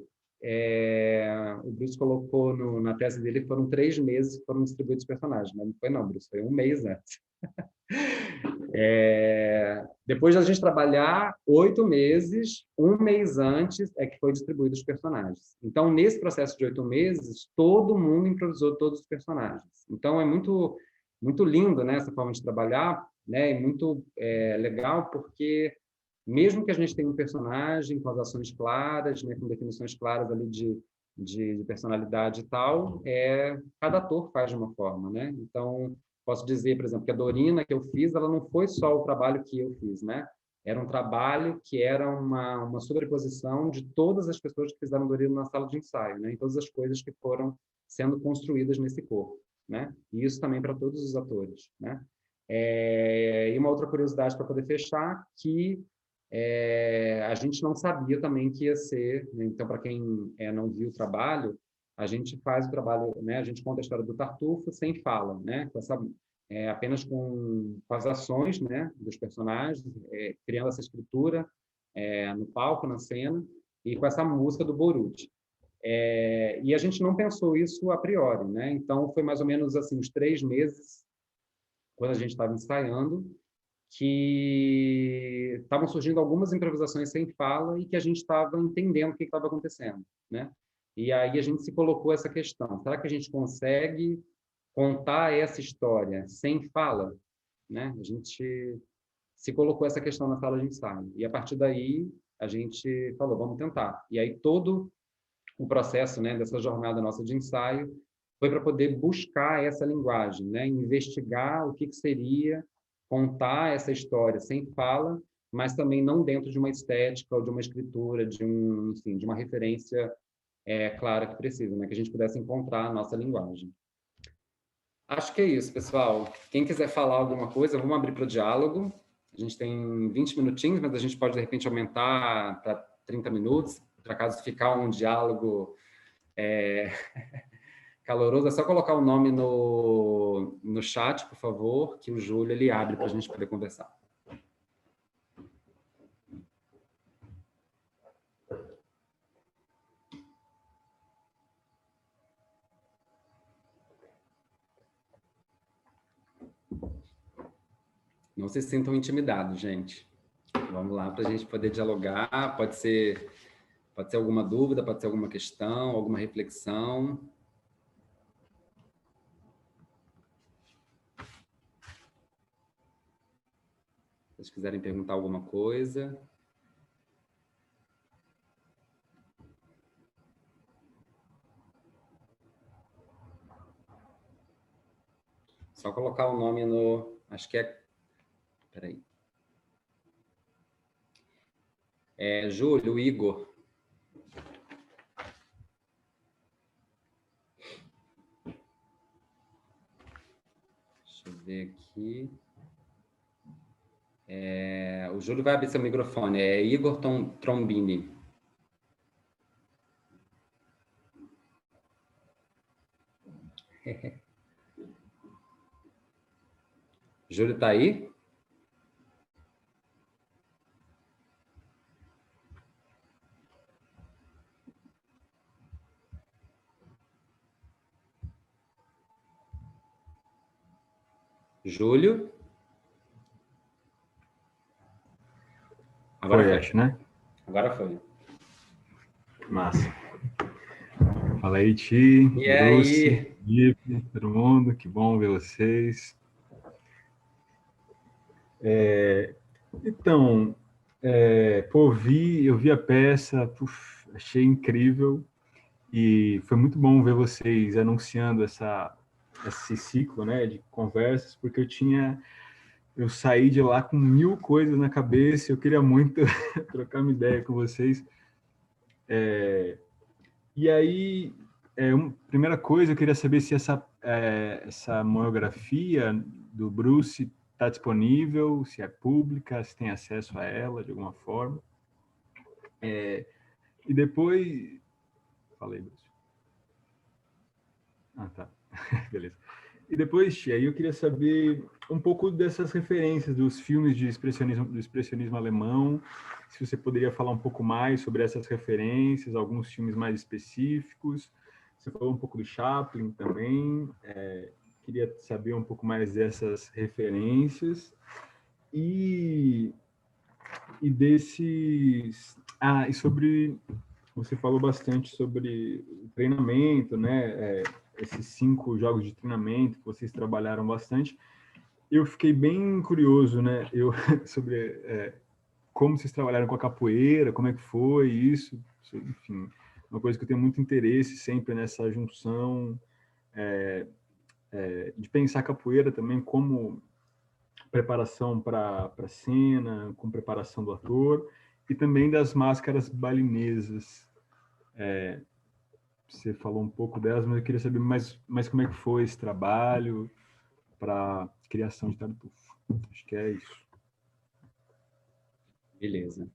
o Bruce colocou na tese dele que foram 3 meses que foram distribuídos os personagens, mas não foi não, Bruce, foi 1 mês antes. Depois da gente trabalhar 8 meses, 1 mês antes é que foi distribuído os personagens. Então, nesse processo de 8 meses, todo mundo improvisou todos os personagens. Então, é muito, muito lindo, né, essa forma de trabalhar, né, e muito legal, porque mesmo que a gente tenha um personagem com as ações claras, né, com definições claras ali de personalidade e tal, cada ator faz de uma forma, né? Então, posso dizer, por exemplo, que a Dorina que eu fiz, ela não foi só o trabalho que eu fiz, né? Era um trabalho que era uma sobreposição de todas as pessoas que fizeram Dorina na sala de ensaio, né? E todas as coisas que foram sendo construídas nesse corpo, né? E isso também para todos os atores, né? E uma outra curiosidade para poder fechar, que a gente não sabia também que ia ser, né? Então, para quem não viu o trabalho, a gente faz o trabalho, né? A gente conta a história do Tartufo sem fala, né? Apenas com as ações, né, dos personagens, criando essa escritura no palco, na cena, e com essa música do Borucci. E a gente não pensou isso a priori, né? Então, foi mais ou menos assim, uns 3 meses, quando a gente estava ensaiando, que estavam surgindo algumas improvisações sem fala e que a gente estava entendendo o que estava acontecendo, né? E aí a gente se colocou essa questão: será que a gente consegue contar essa história sem fala, né? A gente se colocou essa questão na sala de ensaio e a partir daí a gente falou, vamos tentar. E aí todo o processo, né, dessa jornada nossa de ensaio foi para poder buscar essa linguagem, né? Investigar o que seria contar essa história sem fala, mas também não dentro de uma estética ou de uma escritura, enfim, de uma referência clara que precisa, né? Que a gente pudesse encontrar a nossa linguagem. Acho que é isso, pessoal. Quem quiser falar alguma coisa, vamos abrir para o diálogo. A gente tem 20 minutinhos, mas a gente pode, de repente, aumentar para 30 minutos, para caso ficar um diálogo caloroso. É só colocar o nome no chat, por favor, que o Júlio ele abre para a gente poder conversar. Não se sintam intimidados, gente. Vamos lá para a gente poder dialogar. Pode ser alguma dúvida, pode ser alguma questão, alguma reflexão. Se vocês quiserem perguntar alguma coisa. Só colocar o nome no... Acho que é... Peraí. Júlio, Igor. Deixa eu ver aqui. O Júlio vai abrir seu microfone. É Igor Trombini. Júlio está aí? Júlio? Agora foi, acho, né? Agora foi. Massa. Fala aí, Ti, Bruce, Felipe, todo mundo. Que bom ver vocês. Então, eu vi a peça, achei incrível e foi muito bom ver vocês anunciando esse ciclo, né, de conversas, porque eu saí de lá com 1000 coisas na cabeça, eu queria muito trocar uma ideia com vocês. E aí, primeira coisa, eu queria saber se essa monografia do Bruce está disponível, se é pública, se tem acesso a ela de alguma forma. E depois... Falei, Bruce. Ah, tá. Beleza. E depois, Tia, eu queria saber um pouco dessas referências dos filmes do expressionismo alemão, se você poderia falar um pouco mais sobre essas referências, alguns filmes mais específicos. Você falou um pouco do Chaplin também, queria saber um pouco mais dessas referências e desses... e sobre... Você falou bastante sobre o treinamento, né? Esses 5 jogos de treinamento que vocês trabalharam bastante. Eu fiquei bem curioso, né? Sobre como vocês trabalharam com a capoeira, como é que foi isso, enfim, uma coisa que eu tenho muito interesse sempre nessa junção de pensar a capoeira também como preparação para a cena, com preparação do ator, e também das máscaras balinesas. Você falou um pouco delas, mas eu queria saber mais como é que foi esse trabalho para criação de Tartufo. Acho que é isso. Beleza.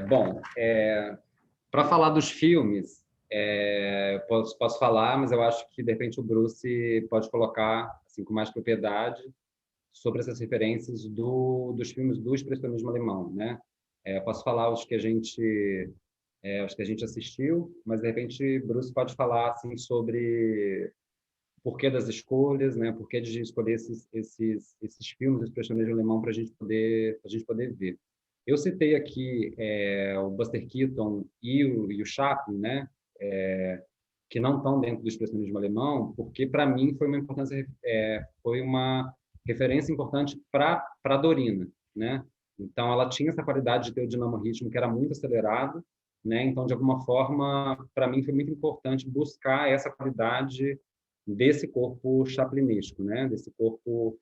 Bom, para falar dos filmes, posso falar, mas eu acho que, de repente, o Bruce pode colocar assim, com mais propriedade sobre essas referências dos filmes do expressionismo alemão, né? Posso falar os que a gente assistiu, mas de repente Bruce pode falar assim sobre o porquê das escolhas, né? Porquê de escolher esses filmes do expressionismo alemão para a gente poder ver. Eu citei aqui o Buster Keaton e o Chaplin, né? Que não estão dentro do expressionismo alemão, porque para mim foi uma referência importante para Dorina, né? Então ela tinha essa qualidade de ter o dinamo-ritmo que era muito acelerado, né? Então de alguma forma para mim foi muito importante buscar essa qualidade desse corpo chaplinesco, né? Desse corpo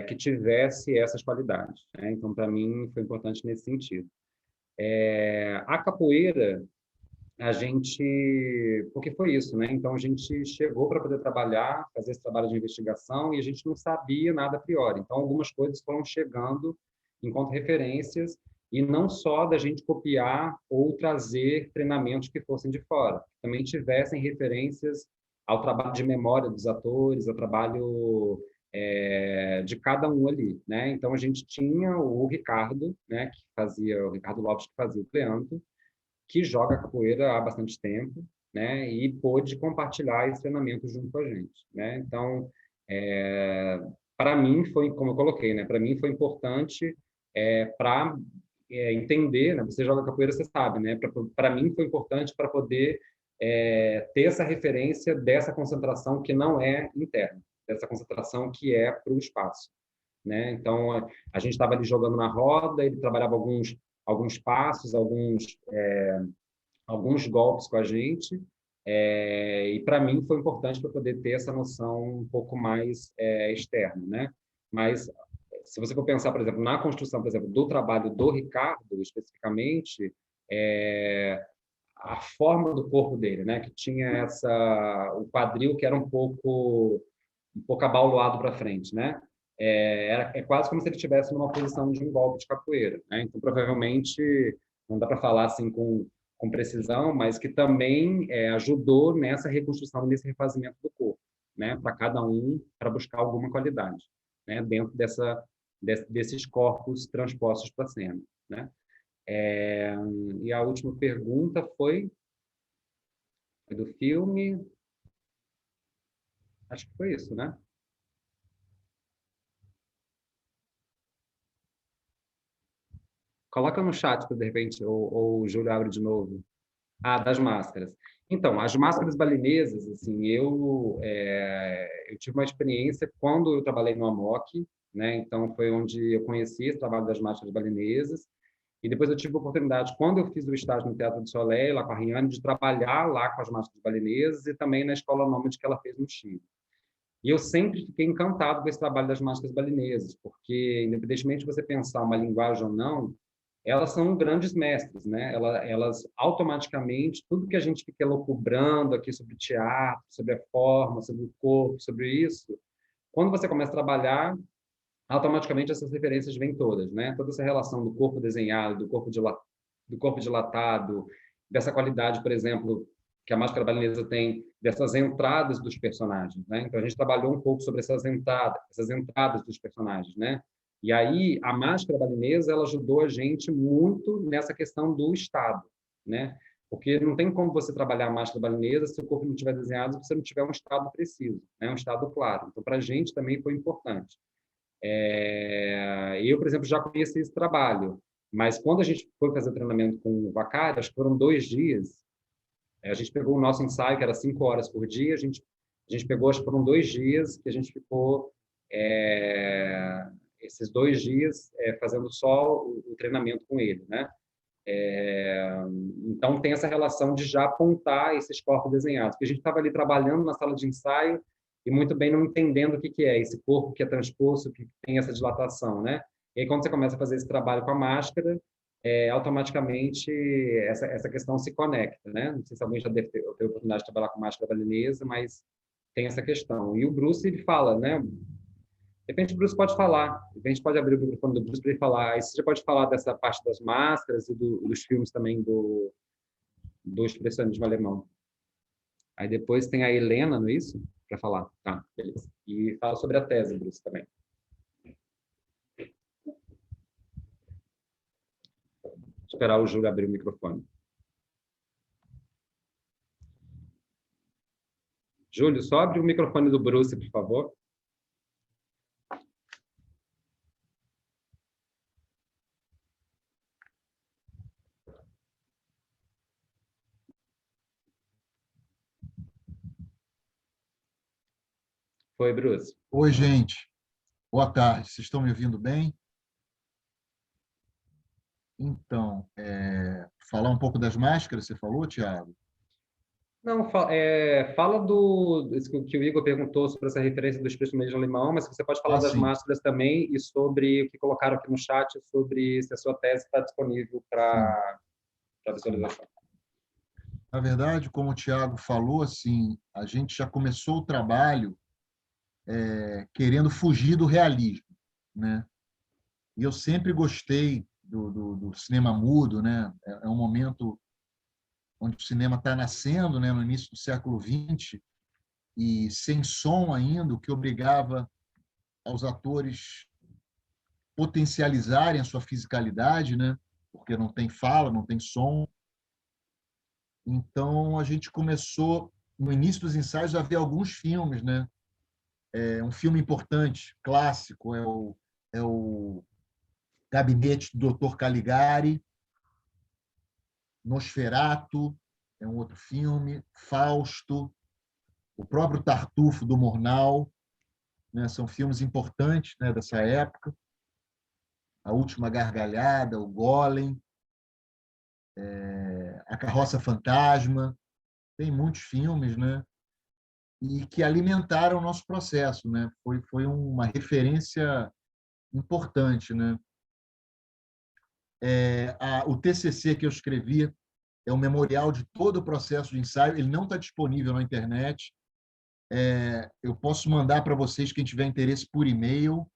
que tivesse essas qualidades, né? Então, para mim, foi importante nesse sentido. A capoeira, a gente... Porque foi isso, né? Então, a gente chegou para poder trabalhar, fazer esse trabalho de investigação, e a gente não sabia nada a priori. Então, algumas coisas foram chegando enquanto referências, e não só da gente copiar ou trazer treinamentos que fossem de fora, também tivessem referências ao trabalho de memória dos atores, ao trabalho de cada um ali, né? Então a gente tinha o Ricardo, né, que fazia o Ricardo Lopes que fazia o Cleanto, que joga capoeira há bastante tempo, né? E pôde compartilhar esse treinamento junto com a gente, né? Então, para mim foi, como eu coloquei, né? Para mim foi importante para entender, né? Você joga capoeira, você sabe, né? Para mim foi importante para poder ter essa referência dessa concentração que não é interna, dessa concentração que é para o espaço, né? Então a gente estava ali jogando na roda, ele trabalhava alguns passos, alguns golpes com a gente, e para mim foi importante para poder ter essa noção um pouco mais externa, né? Mas se você for pensar, por exemplo, na construção, por exemplo, do trabalho do Ricardo especificamente, a forma do corpo dele, né? Que tinha o quadril que era um pouco abaulado para frente, né? É quase como se ele estivesse numa posição de um golpe de capoeira, né? Então, provavelmente, não dá para falar assim com precisão, mas que também ajudou nessa reconstrução, nesse refazimento do corpo, né? Para cada um, para buscar alguma qualidade, né? Dentro desses corpos transpostos para a cena, né? E a última pergunta foi do filme. Acho que foi isso, né? Coloca no chat, de repente, ou o Júlio abre de novo. Ah, das máscaras. Então, as máscaras balinesas, assim, eu tive uma experiência quando eu trabalhei no AMOC, né? Então, foi onde eu conheci esse trabalho das máscaras balinesas. E depois eu tive a oportunidade, quando eu fiz o estágio no Teatro do Soleil, lá com a Riane, de trabalhar lá com as máscaras balinesas e também na Escola Nômade que ela fez no Chile. E eu sempre fiquei encantado com esse trabalho das máscaras balinesas, porque, independentemente de você pensar uma linguagem ou não, elas são grandes mestres, né? Elas automaticamente, tudo que a gente fica elucubrando aqui sobre teatro, sobre a forma, sobre o corpo, sobre isso, quando você começa a trabalhar, automaticamente essas referências vêm todas, né? Toda essa relação do corpo desenhado, do corpo dilatado, dessa qualidade, por exemplo, que a máscara balinesa tem, dessas entradas dos personagens, né? Então a gente trabalhou um pouco sobre essas entradas dos personagens, né? E aí a máscara balinesa ela ajudou a gente muito nessa questão do estado, né? Porque não tem como você trabalhar a máscara balinesa se o corpo não estiver desenhado, se você não tiver um estado preciso, né? Um estado claro. Então para a gente também foi importante. Eu, por exemplo, já conheci esse trabalho, mas quando a gente foi fazer o treinamento com o Vacari, acho que foram 2 dias, a gente pegou o nosso ensaio, que era 5 horas por dia, a gente pegou, acho que foram 2 dias que a gente ficou esses 2 dias fazendo só o treinamento com ele, né? Então, tem essa relação de já apontar esses corpos desenhados, porque a gente estava ali trabalhando na sala de ensaio e muito bem não entendendo o que é esse corpo que é transposto, que tem essa dilatação, né? E aí, quando você começa a fazer esse trabalho com a máscara, automaticamente essa questão se conecta, né? Não sei se alguém já deve ter a oportunidade de trabalhar com máscara balinesa, mas tem essa questão. E o Bruce, ele fala, né? De repente o Bruce pode falar, de repente pode abrir o microfone do Bruce para ele falar. Aí você já pode falar dessa parte das máscaras e dos filmes também do expressionismo alemão. Aí depois tem a Helena, não é isso? Para falar. Tá, beleza. E fala sobre a tese, Bruce, também. Esperar o Júlio abrir o microfone. Júlio, só abre o microfone do Bruce, por favor. Foi, Bruce. Oi, gente. Boa tarde. Vocês estão me ouvindo bem? Então, falar um pouco das máscaras, você falou, Tiago? Não, fala isso que o Igor perguntou sobre essa referência do expressionismo alemão, mas você pode falar Ah, das sim, máscaras também e sobre o que colocaram aqui no chat sobre se a sua tese está disponível sim, para sim. visualização. Na verdade, como o Tiago falou, assim, a gente já começou o trabalho querendo fugir do realismo, né? E eu sempre gostei do cinema mudo, né? É um momento onde o cinema está nascendo, né? No início do século XX, e sem som ainda, o que obrigava aos atores potencializarem a sua fisicalidade, né? Porque não tem fala, não tem som. Então a gente começou no início dos ensaios a ver alguns filmes, né? Um filme importante, clássico, é o Gabinete do Dr. Caligari, Nosferatu, é um outro filme, Fausto, o próprio Tartufo do Murnau, né? São filmes importantes, né, dessa época. A Última Gargalhada, o Golem, A Carroça Fantasma, tem muitos filmes, né? E que alimentaram o nosso processo, né? Foi uma referência importante, né? O TCC que eu escrevi é um memorial de todo o processo de ensaio. Ele não está disponível na internet. Eu posso mandar para vocês, quem tiver interesse, por e-mail.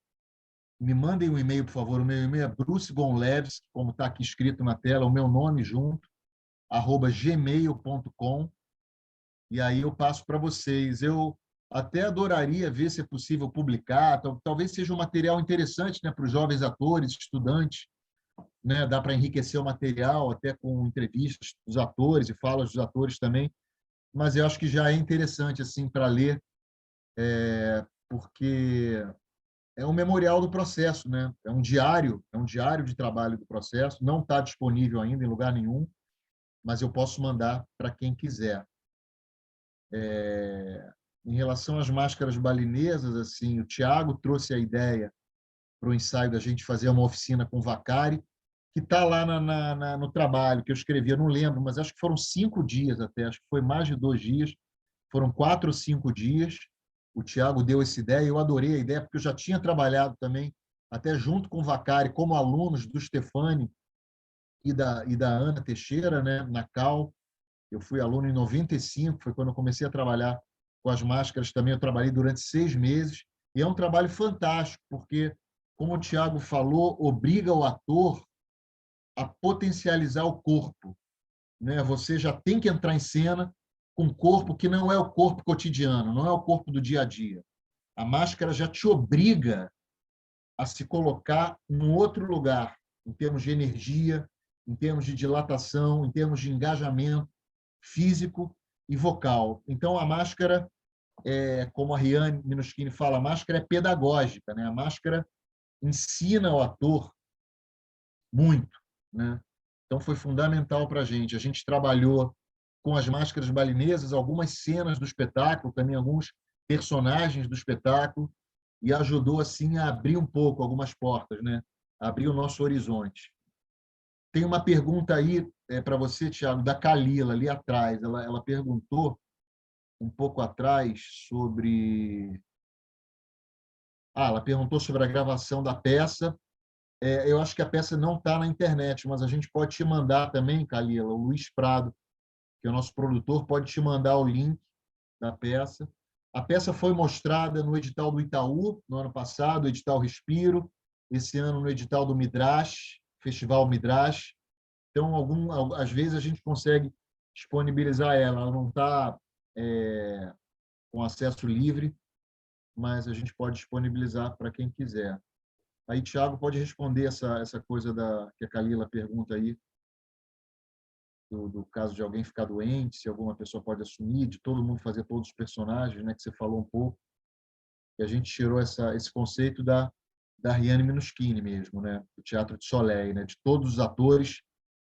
Me mandem um e-mail, por favor. O meu e-mail é brucegonleves, como está aqui escrito na tela, o meu nome junto, @gmail.com. E aí eu passo para vocês. Eu até adoraria ver se é possível publicar. Talvez seja um material interessante, né, para os jovens atores, estudantes, né? Dá para enriquecer o material até com entrevistas dos atores e falas dos atores também. Mas eu acho que já é interessante assim para ler, porque é um memorial do processo, né? É um diário de trabalho do processo. Não está disponível ainda em lugar nenhum, mas eu posso mandar para quem quiser. Em relação às máscaras balinesas, assim, o Tiago trouxe a ideia para o ensaio da gente fazer uma oficina com o Vacari, que está lá no trabalho que eu escrevi, eu não lembro, mas acho que foram 5 dias até, acho que foi mais de 2 dias, foram 4 ou 5 dias. O Tiago deu essa ideia, eu adorei a ideia, porque eu já tinha trabalhado também, até junto com o Vacari, como alunos do Stefani e da Ana Teixeira, né, na Cal. Eu fui aluno em 95, foi quando eu comecei a trabalhar com as máscaras também. Eu trabalhei durante 6 meses e é um trabalho fantástico, porque, como o Tiago falou, obriga o ator a potencializar o corpo, né? Você já tem que entrar em cena com um corpo que não é o corpo cotidiano, não é o corpo do dia a dia. A máscara já te obriga a se colocar num outro lugar, em termos de energia, em termos de dilatação, em termos de engajamento físico e vocal. Então, a máscara, como a Riane Minuschini fala, a máscara é pedagógica, né? A máscara ensina o ator muito, né? Então, foi fundamental para a gente. A gente trabalhou com as máscaras balinesas, algumas cenas do espetáculo, também alguns personagens do espetáculo, e ajudou assim a abrir um pouco algumas portas, né? Abrir o nosso horizonte. Tem uma pergunta aí para você, Tiago, da Kalila, ali atrás. Ela perguntou um pouco atrás sobre. Ela perguntou sobre a gravação da peça. Eu acho que a peça não está na internet, mas a gente pode te mandar também, Kalila, o Luiz Prado, que é o nosso produtor, pode te mandar o link da peça. A peça foi mostrada no edital do Itaú, no ano passado, o edital Respiro, esse ano no edital do Midrash, Festival Midrash. Então, às vezes, a gente consegue disponibilizar ela. Ela não está com acesso livre, mas a gente pode disponibilizar para quem quiser. Aí, Thiago, pode responder essa coisa que a Kalila pergunta aí, do caso de alguém ficar doente, se alguma pessoa pode assumir, de todo mundo fazer todos os personagens, né, que você falou um pouco. E a gente tirou esse conceito da Riane Minuschini mesmo, né, do Teatro de Soleil, né, de todos os atores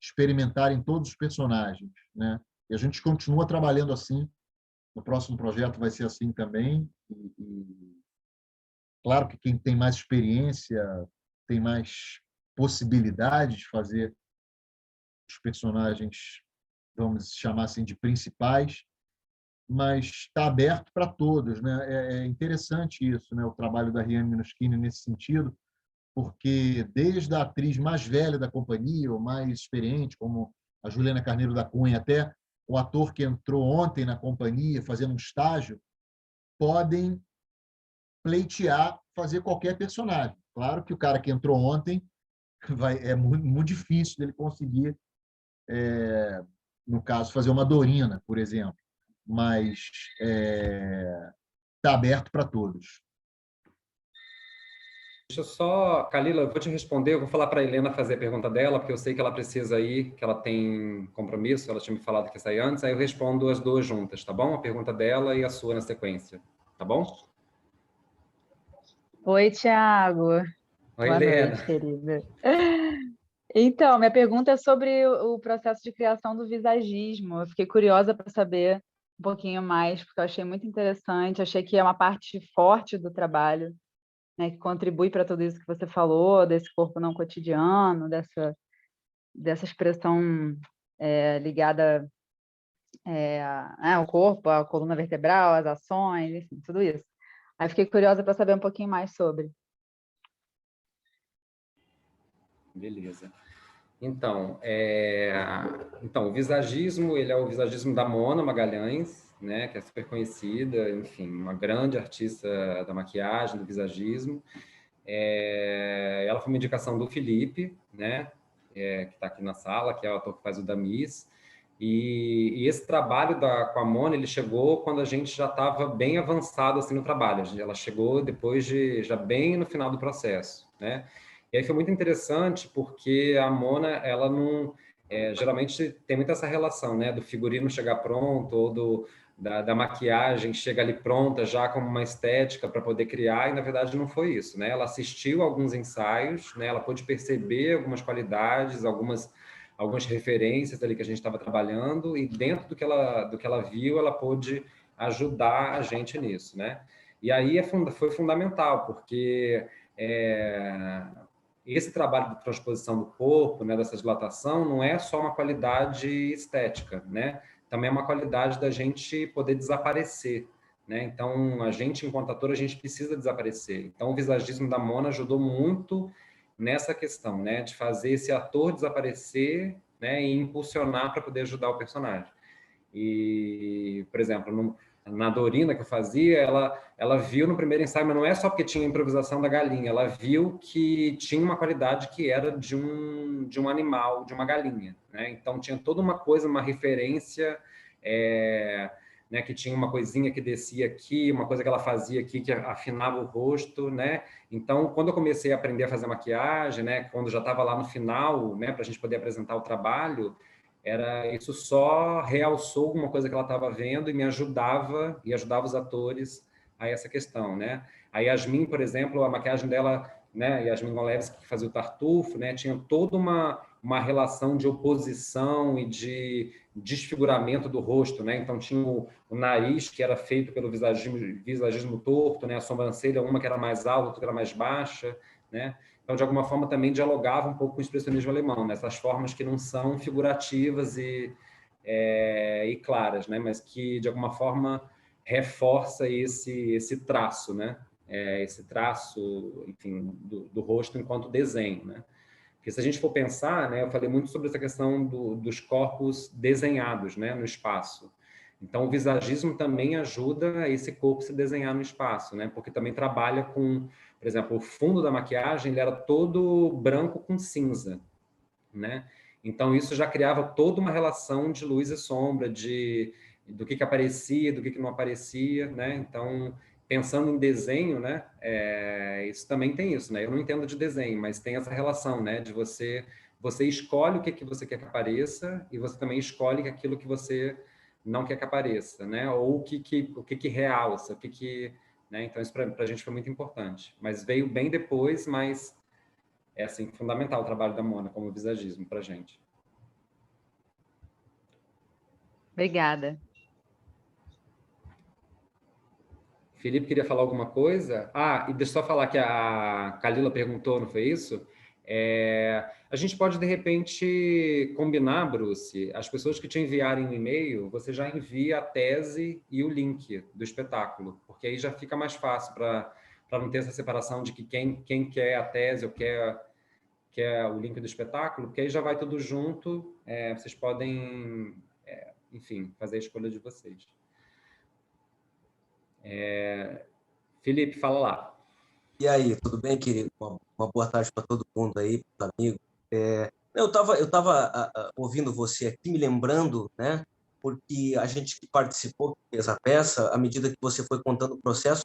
experimentarem todos os personagens, né? E a gente continua trabalhando assim. No próximo projeto vai ser assim também. E claro que quem tem mais experiência tem mais possibilidade de fazer os personagens, vamos chamar assim, de principais, mas está aberto para todos, né? É interessante isso, né? O trabalho da Riane Minuschini nesse sentido, porque desde a atriz mais velha da companhia, ou mais experiente, como a Juliana Carneiro da Cunha, até o ator que entrou ontem na companhia fazendo um estágio, podem pleitear fazer qualquer personagem. Claro que o cara que entrou ontem é muito difícil dele conseguir, no caso, fazer uma Dorina, por exemplo, mas está aberto para todos. Deixa eu só, Kalila, eu vou te responder, eu vou falar para a Helena fazer a pergunta dela, porque eu sei que ela precisa ir, que ela tem compromisso, ela tinha me falado que ia sair antes, aí eu respondo as duas juntas, tá bom? A pergunta dela e a sua na sequência, tá bom? Oi, Tiago. Oi, Boa Helena. noite, querida. Então, minha pergunta é sobre o processo de criação do visagismo. Eu fiquei curiosa para saber um pouquinho mais, porque eu achei muito interessante, achei que é uma parte forte do trabalho, né, que contribui para tudo isso que você falou, desse corpo não cotidiano, dessa expressão ligada ao corpo, à coluna vertebral, às ações, enfim, tudo isso. Aí fiquei curiosa para saber um pouquinho mais sobre. Beleza. Então, o visagismo, ele é o visagismo da Mona Magalhães, né, que é super conhecida, enfim, uma grande artista da maquiagem, do visagismo. Ela foi uma indicação do Felipe, né, que está aqui na sala, que é o ator que faz o Damis. E esse trabalho com a Mona, ele chegou quando a gente já estava bem avançado assim no trabalho. Ela chegou depois já bem no final do processo, né? E aí foi muito interessante porque a Mona, ela não geralmente tem muito essa relação, né, do figurino chegar pronto ou da maquiagem chega ali pronta já como uma estética para poder criar, e na verdade não foi isso, né? Ela assistiu alguns ensaios, né? Ela pôde perceber algumas qualidades, algumas referências ali que a gente estava trabalhando, e dentro do que ela viu, ela pôde ajudar a gente nisso, né? E aí foi fundamental, porque esse trabalho de transposição do corpo, né, dessa dilatação, não é só uma qualidade estética, né? Também é uma qualidade da gente poder desaparecer, né? Então, a gente, enquanto ator, a gente precisa desaparecer. Então, o visagismo da Mona ajudou muito nessa questão, né, de fazer esse ator desaparecer, né, e impulsionar para poder ajudar o personagem. E, por exemplo, na Dorina que eu fazia, ela viu no primeiro ensaio, mas não é só porque tinha a improvisação da galinha, ela viu que tinha uma qualidade que era de um animal, de uma galinha, né? Então tinha toda uma coisa, uma referência, né, que tinha uma coisinha que descia aqui, uma coisa que ela fazia aqui que afinava o rosto, né? Então, quando eu comecei a aprender a fazer maquiagem, né, quando já estava lá no final, né, para a gente poder apresentar o trabalho, isso só realçou alguma coisa que ela estava vendo e ajudava os atores a essa questão, né? A Yasmin, por exemplo, a maquiagem dela, né, Yasmin Golevski, que fazia o Tartufo, né, tinha toda uma relação de oposição e de desfiguramento do rosto, né? Então tinha o nariz que era feito pelo visagismo torto, né? A sobrancelha, uma que era mais alta, outra que era mais baixa, né? Então, de alguma forma, também dialogava um pouco com o expressionismo alemão, nessas formas que não são figurativas e claras, né? Mas que, de alguma forma, reforça esse traço, né? Esse traço, enfim, do rosto enquanto desenho, né? Porque se a gente for pensar, né, eu falei muito sobre essa questão dos corpos desenhados, né, no espaço. Então, o visagismo também ajuda esse corpo se desenhar no espaço, né? Porque também trabalha com, por exemplo, o fundo da maquiagem, ele era todo branco com cinza, né? Então, isso já criava toda uma relação de luz e sombra, do que aparecia, do que não aparecia, né? Então, pensando em desenho, né? Isso também tem isso, né? Eu não entendo de desenho, mas tem essa relação, né? De você escolhe o que você quer que apareça e você também escolhe aquilo que você não quer que apareça, né? Ou o que realça, né? Então, isso para a gente foi muito importante. Mas veio bem depois, mas é assim, fundamental o trabalho da Mona como visagismo para a gente. Obrigada. Felipe queria falar alguma coisa? Ah, e deixa eu só falar que a Kalila perguntou, não foi isso? A gente pode, de repente, combinar, Bruce, as pessoas que te enviarem um e-mail, você já envia a tese e o link do espetáculo, porque aí já fica mais fácil para não ter essa separação de que quem quer a tese ou quer o link do espetáculo, porque aí já vai tudo junto, vocês podem, enfim, fazer a escolha de vocês. Felipe, fala lá. E aí, tudo bem, querido? Uma boa tarde para todo mundo aí, para amigo. Eu tava ouvindo você aqui, me lembrando, né? Porque a gente que participou, que fez a peça, à medida que você foi contando o processo,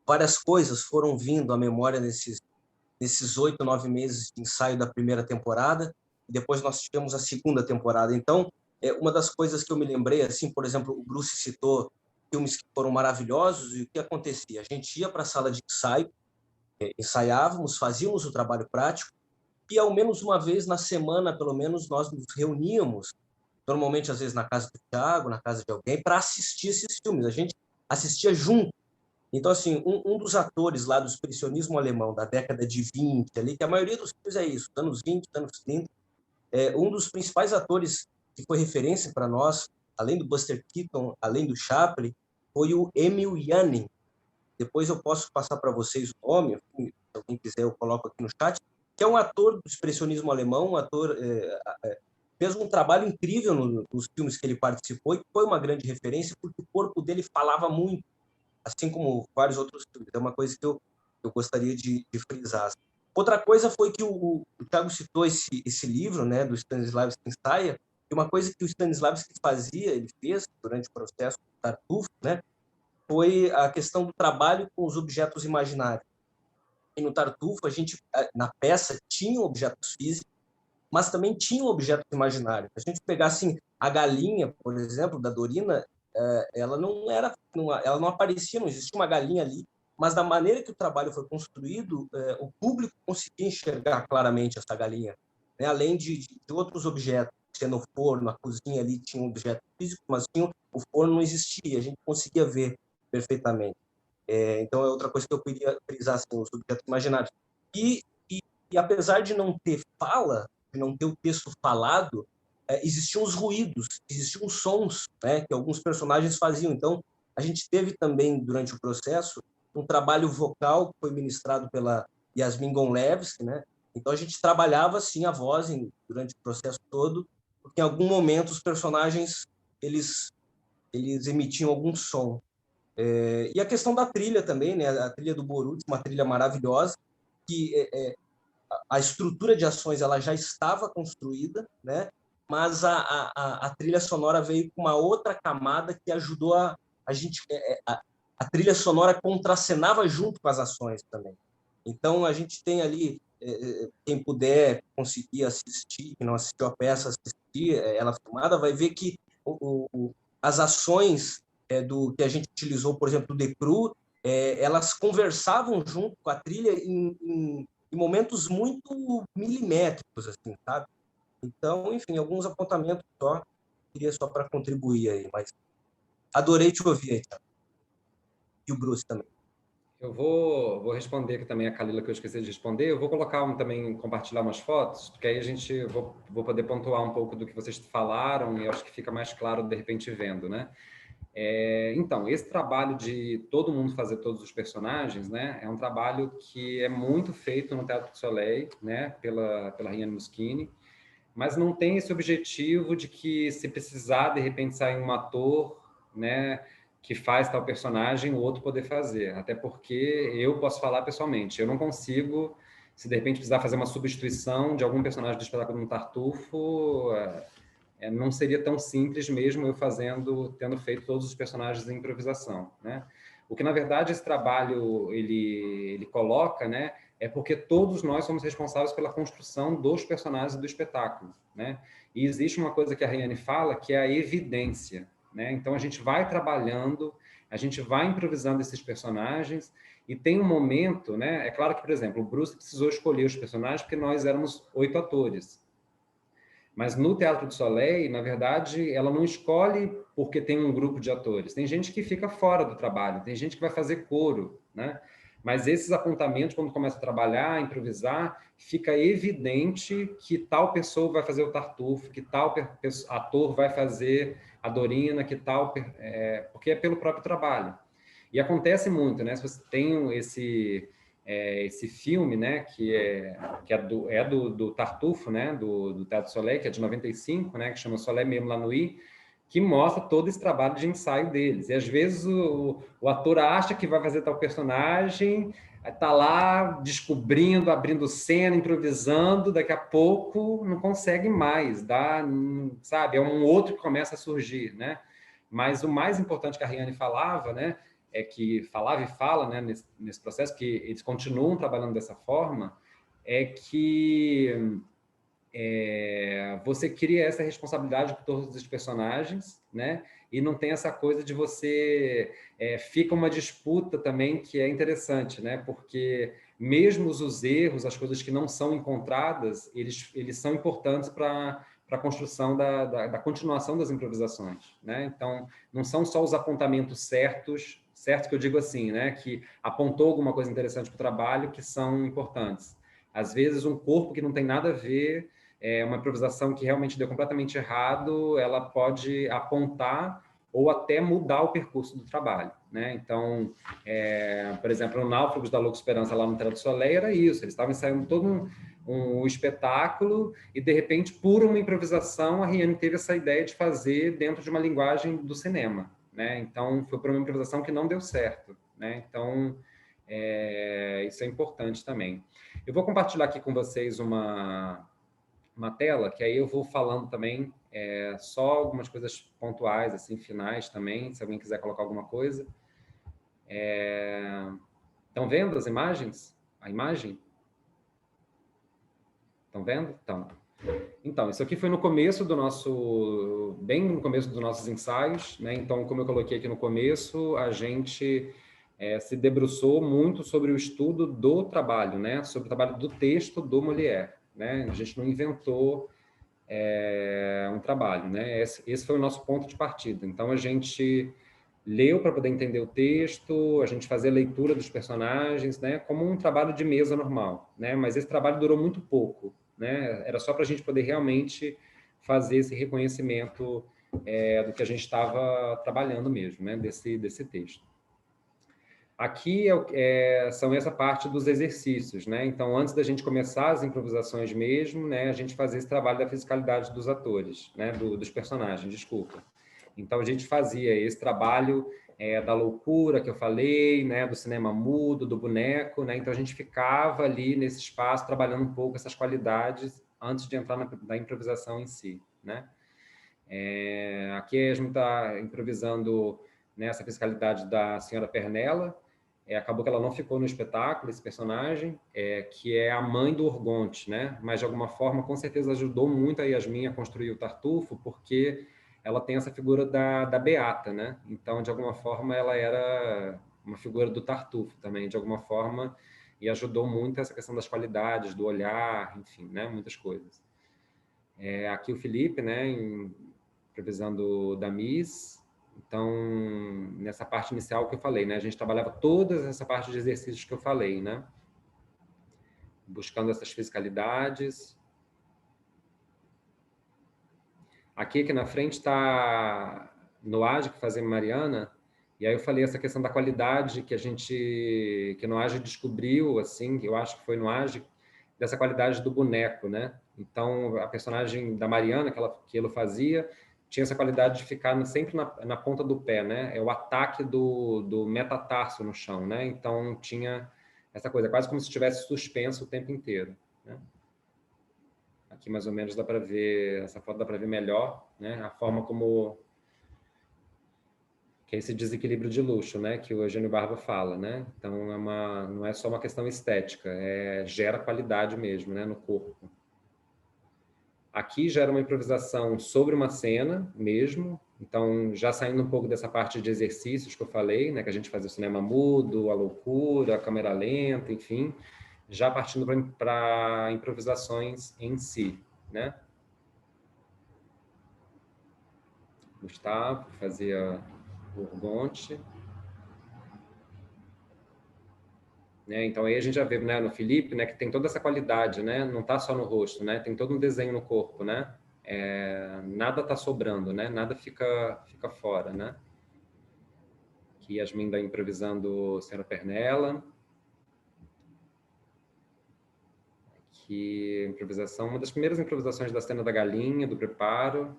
várias coisas foram vindo à memória nesses 8, 9 meses de ensaio da primeira temporada, e depois nós tivemos a segunda temporada. Então, uma das coisas que eu me lembrei, assim, por exemplo, o Bruce citou filmes que foram maravilhosos, e o que acontecia? A gente ia para a sala de ensaio, ensaiávamos, fazíamos o trabalho prático, e ao menos uma vez na semana, pelo menos, nós nos reuníamos, normalmente às vezes na casa do Thiago, na casa de alguém, para assistir esses filmes. A gente assistia junto. Então, assim, um dos atores lá do expressionismo alemão da década de 20, ali, que a maioria dos filmes é isso, anos 20, anos 30, um dos principais atores que foi referência para nós, além do Buster Keaton, além do Chaplin, foi o Emil Jannings. Depois eu posso passar para vocês o nome, se alguém quiser eu coloco aqui no chat, que é um ator do expressionismo alemão, um ator fez um trabalho incrível nos filmes que ele participou e foi uma grande referência porque o corpo dele falava muito, assim como vários outros filmes. É uma coisa que eu gostaria de frisar. Outra coisa foi que o Thiago citou esse livro, né, do Stanislavski Ensaia, e uma coisa que o Stanislavski fazia, ele fez durante o processo do Tartufo, né, foi a questão do trabalho com os objetos imaginários. E no Tartufo, a gente, na peça, tinha objetos físicos, mas também tinha objetos imaginários. Se a gente pegasse assim, a galinha, por exemplo, da Dorina, ela não aparecia, não existia uma galinha ali, mas da maneira que o trabalho foi construído, o público conseguia enxergar claramente essa galinha, né? Além de outros objetos, sendo o forno, a cozinha ali tinha um objeto físico, mas o forno não existia, a gente conseguia ver perfeitamente. Então, é outra coisa que eu queria frisar, assim, os objetos imaginários. E apesar de não ter fala, de não ter o texto falado, existiam os ruídos, existiam os sons, né, que alguns personagens faziam. Então, a gente teve também, durante o processo, um trabalho vocal que foi ministrado pela Yasmin Gonlevski, né? Então, a gente trabalhava, assim, a voz durante o processo todo, porque em algum momento os personagens, eles emitiam algum som. E a questão da trilha também, né? A trilha do Boruto, uma trilha maravilhosa, que a estrutura de ações ela já estava construída, né? Mas a trilha sonora veio com uma outra camada que ajudou a gente... A trilha sonora contracenava junto com as ações também. Então, a gente tem ali, quem puder conseguir assistir, que não assistiu a peça, assistir ela filmada, vai ver que as ações do que a gente utilizou, por exemplo, do Decru, elas conversavam junto com a trilha em momentos muito milimétricos, assim, sabe? Então, enfim, alguns apontamentos só, queria só para contribuir aí, mas adorei te ouvir aí, Thiago. E o Bruce também. Eu vou responder aqui também a Kalila, que eu esqueci de responder. Eu vou colocar também, compartilhar umas fotos, porque aí vou poder pontuar um pouco do que vocês falaram e acho que fica mais claro, de repente, vendo, né? Então, esse trabalho de todo mundo fazer todos os personagens, né, é um trabalho que é muito feito no Teatro do Soleil, né, pela Riane Muschini, mas não tem esse objetivo de que, se precisar, de repente, sair um ator, né, que faz tal personagem, o outro poder fazer. Até porque eu posso falar pessoalmente, eu não consigo, se de repente precisar fazer uma substituição de algum personagem do espetáculo no Tartufo, não seria tão simples mesmo eu tendo feito todos os personagens em improvisação, né? O que, na verdade, esse trabalho ele coloca, né, é porque todos nós somos responsáveis pela construção dos personagens do espetáculo, né? E existe uma coisa que a Riane fala, que é a evidência, né? Então, a gente vai trabalhando, a gente vai improvisando esses personagens, e tem um momento, né? É claro que, por exemplo, o Bruce precisou escolher os personagens porque nós éramos 8 atores. Mas no Teatro do Soleil, na verdade, ela não escolhe porque tem um grupo de atores. Tem gente que fica fora do trabalho, tem gente que vai fazer coro, né? mas esses apontamentos, quando começa a trabalhar, a improvisar, fica evidente que tal pessoa vai fazer o Tartufo, que tal ator vai fazer a Dorina, que tal... porque é pelo próprio trabalho. E acontece muito, né? Se você tem esse filme, né, que é do Tartufo, né, do Teatro Soleil, que é de 95, né, que chama Soleil Mesmo La Nuit, que mostra todo esse trabalho de ensaio deles. E às vezes o ator acha que vai fazer tal personagem, está lá descobrindo, abrindo cena, improvisando, daqui a pouco não consegue mais, sabe? É um outro que começa a surgir, né? Mas o mais importante que a Riane falava, né, é que falava e fala, né, nesse processo, que eles continuam trabalhando dessa forma, é que você cria essa responsabilidade por todos os personagens, né? E não tem essa coisa de você... fica uma disputa também que é interessante, né? Porque mesmo os erros, as coisas que não são encontradas, eles são importantes para a construção da continuação das improvisações, né? Então, não são só os apontamentos certos que eu digo assim, né? Que apontou alguma coisa interessante para o trabalho, que são importantes. Às vezes, um corpo que não tem nada a ver, uma improvisação que realmente deu completamente errado, ela pode apontar ou até mudar o percurso do trabalho, né? Então, por exemplo, no Náufragos da Louca Esperança, lá no Teatro do Soleil, era isso. Eles estavam ensaiando todo um espetáculo e, de repente, por uma improvisação, a Riane teve essa ideia de fazer dentro de uma linguagem do cinema, né? Então, foi por uma improvisação que não deu certo, né? Então, isso é importante também. Eu vou compartilhar aqui com vocês uma tela, que aí eu vou falando também só algumas coisas pontuais, assim, finais também, se alguém quiser colocar alguma coisa. Estão vendo as imagens? A imagem? Estão vendo? Então, isso aqui foi no começo bem no começo dos nossos ensaios, né? Então, como eu coloquei aqui no começo, a gente se debruçou muito sobre o estudo do trabalho, né? Sobre o trabalho do texto do Molière, né? A gente não inventou um trabalho, né? Esse foi o nosso ponto de partida. Então, a gente leu para poder entender o texto, a gente fazia leitura dos personagens, né? Como um trabalho de mesa normal, né? Mas esse trabalho durou muito pouco, né? Era só para a gente poder realmente fazer esse reconhecimento do que a gente estava trabalhando mesmo, né? Desse texto. Aqui são essa parte dos exercícios, né? Então, antes da gente começar as improvisações mesmo, né, a gente fazia esse trabalho da fisicalidade dos atores, né, dos personagens, desculpa. Então, a gente fazia esse trabalho da loucura que eu falei, né, do cinema mudo, do boneco, né? Então, a gente ficava ali nesse espaço trabalhando um pouco essas qualidades antes de entrar na improvisação em si, né? Aqui a gente está improvisando nessa fiscalidade da senhora Pernella. Acabou que ela não ficou no espetáculo, esse personagem, que é a mãe do Orgonte, né? Mas, de alguma forma, com certeza ajudou muito a Yasmin a construir o Tartufo, porque ela tem essa figura da Beata, né? Então, de alguma forma, ela era uma figura do Tartufo também, de alguma forma, e ajudou muito essa questão das qualidades, do olhar, enfim, né? Muitas coisas. Aqui o Felipe, né? Improvisando da Miss. Então, nessa parte inicial que eu falei, né? A gente trabalhava toda essa parte de exercícios que eu falei, né? Buscando essas fisicalidades. Aqui na frente está Noage, que fazia Mariana, e aí eu falei essa questão da qualidade que Noage descobriu, assim, que eu acho que foi Noage, dessa qualidade do boneco, né? Então, a personagem da Mariana, que ele fazia, tinha essa qualidade de ficar sempre na ponta do pé, né? É o ataque do metatarso no chão, né? Então, tinha essa coisa, quase como se estivesse suspenso o tempo inteiro, né? Aqui, mais ou menos, dá para ver, essa foto dá para ver melhor, né? A forma como... que é esse desequilíbrio de luxo, né? Que o Eugênio Barba fala, né? Então, não é só uma questão estética, gera qualidade mesmo, né? No corpo. Aqui já era uma improvisação sobre uma cena mesmo, então já saindo um pouco dessa parte de exercícios que eu falei, né, que a gente fazia o cinema mudo, a loucura, a câmera lenta, enfim, já partindo para improvisações em si, né? Gustavo fazia o Orgonte. né? Então aí a gente já vê, né, no Felipe, né, que tem toda essa qualidade, né? Não está só no rosto, né? Tem todo um desenho no corpo, né? Nada está sobrando, né? Nada fica fora, né? Que Yasmin está improvisando Senhora Pernella. Que improvisação, uma das primeiras improvisações da cena da galinha, do preparo.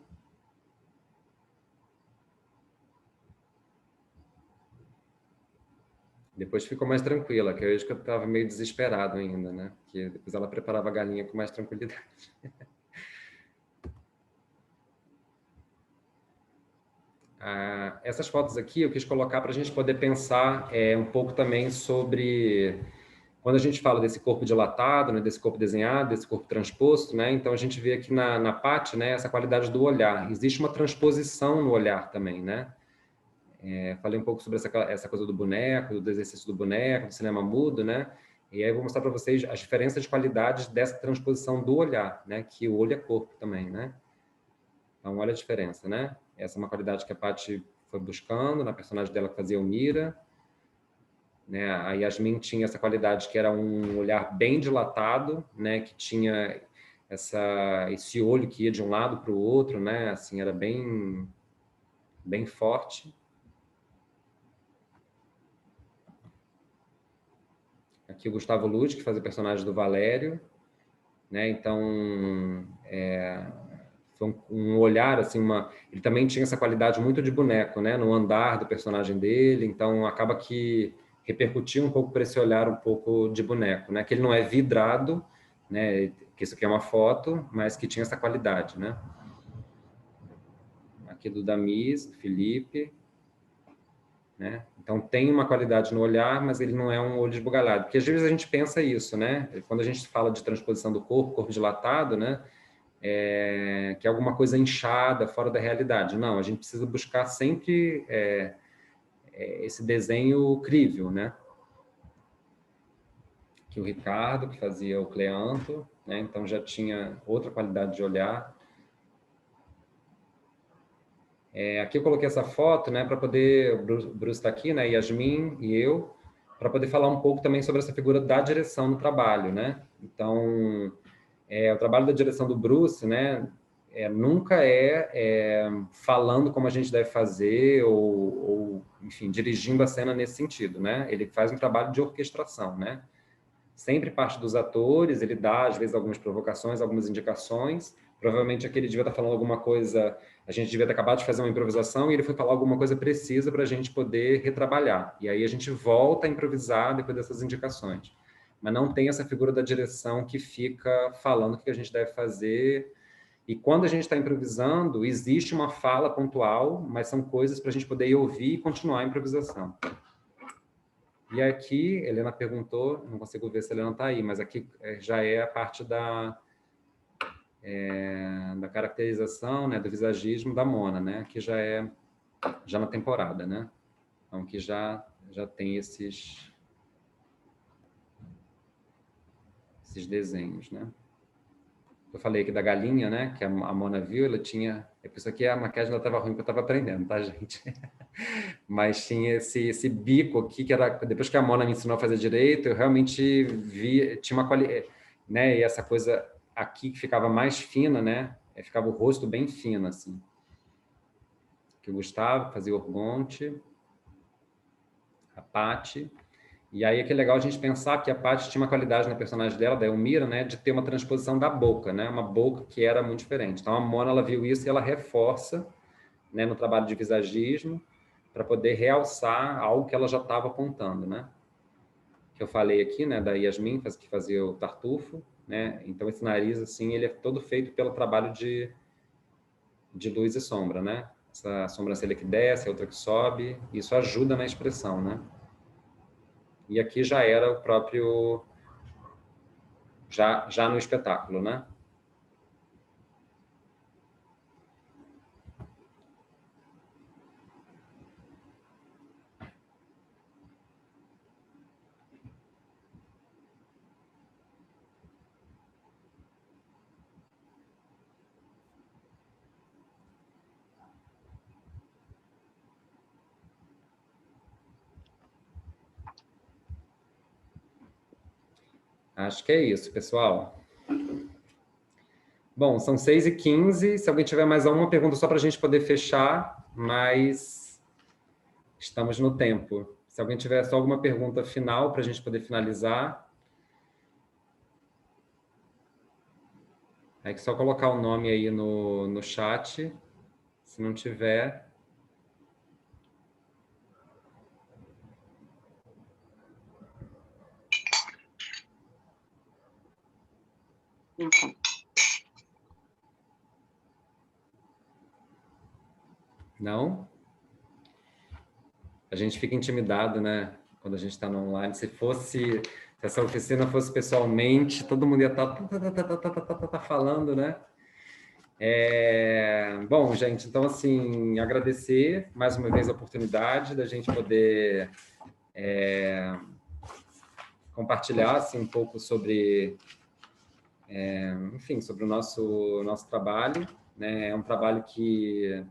Depois ficou mais tranquila, que eu acho que eu estava meio desesperado ainda, né? Porque depois ela preparava a galinha com mais tranquilidade. Essas fotos aqui eu quis colocar para a gente poder pensar um pouco também sobre quando a gente fala desse corpo dilatado, né, desse corpo desenhado, desse corpo transposto, né? Então a gente vê aqui na Paty, né, essa qualidade do olhar. Existe uma transposição no olhar também, né? Falei um pouco sobre essa coisa do boneco, do exercício do boneco, do cinema mudo, né? E aí eu vou mostrar para vocês as diferenças de qualidades dessa transposição do olhar, né? Que o olho é corpo também, né? Então, olha a diferença, né? Essa é uma qualidade que a Paty foi buscando na personagem dela que fazia o Mira, né? A Yasmin tinha essa qualidade que era um olhar bem dilatado, né? Que tinha esse olho que ia de um lado para o outro, né? Assim, era bem forte. Aqui o Gustavo Luz, que fazia o personagem do Valério, né? Então, foi um olhar, assim, ele também tinha essa qualidade muito de boneco, né? No andar do personagem dele, então acaba que repercutiu um pouco para esse olhar um pouco de boneco, né? Que ele não é vidrado, né? Que isso aqui é uma foto, mas que tinha essa qualidade, né? Aqui do Damis, do Felipe, né? Então tem uma qualidade no olhar, mas ele não é um olho esbugalhado, porque às vezes a gente pensa isso, né? Quando a gente fala de transposição do corpo dilatado, né? Que é alguma coisa inchada, fora da realidade. Não, a gente precisa buscar sempre esse desenho crível, né? Que o Ricardo, que fazia o Cleanto, né? Então já tinha outra qualidade de olhar. Aqui eu coloquei essa foto, né, para poder, o Bruce está aqui, né, Yasmin e eu, para poder falar um pouco também sobre essa figura da direção no trabalho, né? Então, o trabalho da direção do Bruce, né, nunca falando como a gente deve fazer ou, enfim, dirigindo a cena nesse sentido, né? Ele faz um trabalho de orquestração, né? Sempre parte dos atores, ele dá, às vezes, algumas provocações, algumas indicações. Provavelmente aqui ele devia estar falando alguma coisa, a gente devia ter acabado de fazer uma improvisação e ele foi falar alguma coisa precisa para a gente poder retrabalhar. E aí a gente volta a improvisar depois dessas indicações. Mas não tem essa figura da direção que fica falando o que a gente deve fazer. E quando a gente está improvisando, existe uma fala pontual, mas são coisas para a gente poder ouvir e continuar a improvisação. E aqui, Helena perguntou, não consigo ver se a Helena está aí, mas aqui já é a parte da caracterização, né, do visagismo da Mona, né? Que já na temporada, né? Então, que já tem esses desenhos, né? Eu falei aqui da galinha, né? Que a Mona viu, ela tinha... Isso aqui a maquiagem ainda estava ruim, porque eu estava aprendendo, tá, gente? Mas tinha esse bico aqui, que era... Depois que a Mona me ensinou a fazer direito, eu realmente vi... Tinha uma qualidade... Né? E essa coisa aqui que ficava mais fina, né? Ficava o rosto bem fino, assim. Que o Gustavo fazia o Orgonte, a Paty... E aí é que é legal a gente pensar que a Paty tinha uma qualidade na personagem dela, da Elmira, né, de ter uma transposição da boca, né, uma boca que era muito diferente. Então a Mona, ela viu isso e ela reforça, né, no trabalho de visagismo para poder realçar algo que ela já estava apontando, né. Que eu falei aqui, né, da Yasmin, que fazia o Tartufo, né. Então esse nariz assim, ele é todo feito pelo trabalho de luz e sombra, né. Essa sobrancelha que desce, a outra que sobe, isso ajuda na expressão, né. E aqui já era o próprio... Já no espetáculo, né? Acho que é isso, pessoal. Bom, são 6h15. Se alguém tiver mais alguma pergunta, só para a gente poder fechar, mas estamos no tempo. Se alguém tiver só alguma pergunta final para a gente poder finalizar, é que só colocar o nome aí no chat. Se não tiver... Não? A gente fica intimidado, né? Quando a gente está no online. Se essa oficina fosse pessoalmente, todo mundo ia estar falando, né? Bom, gente, então, assim, agradecer mais uma vez a oportunidade da gente poder compartilhar, assim, um pouco sobre, enfim, sobre o nosso trabalho, né? É um trabalho que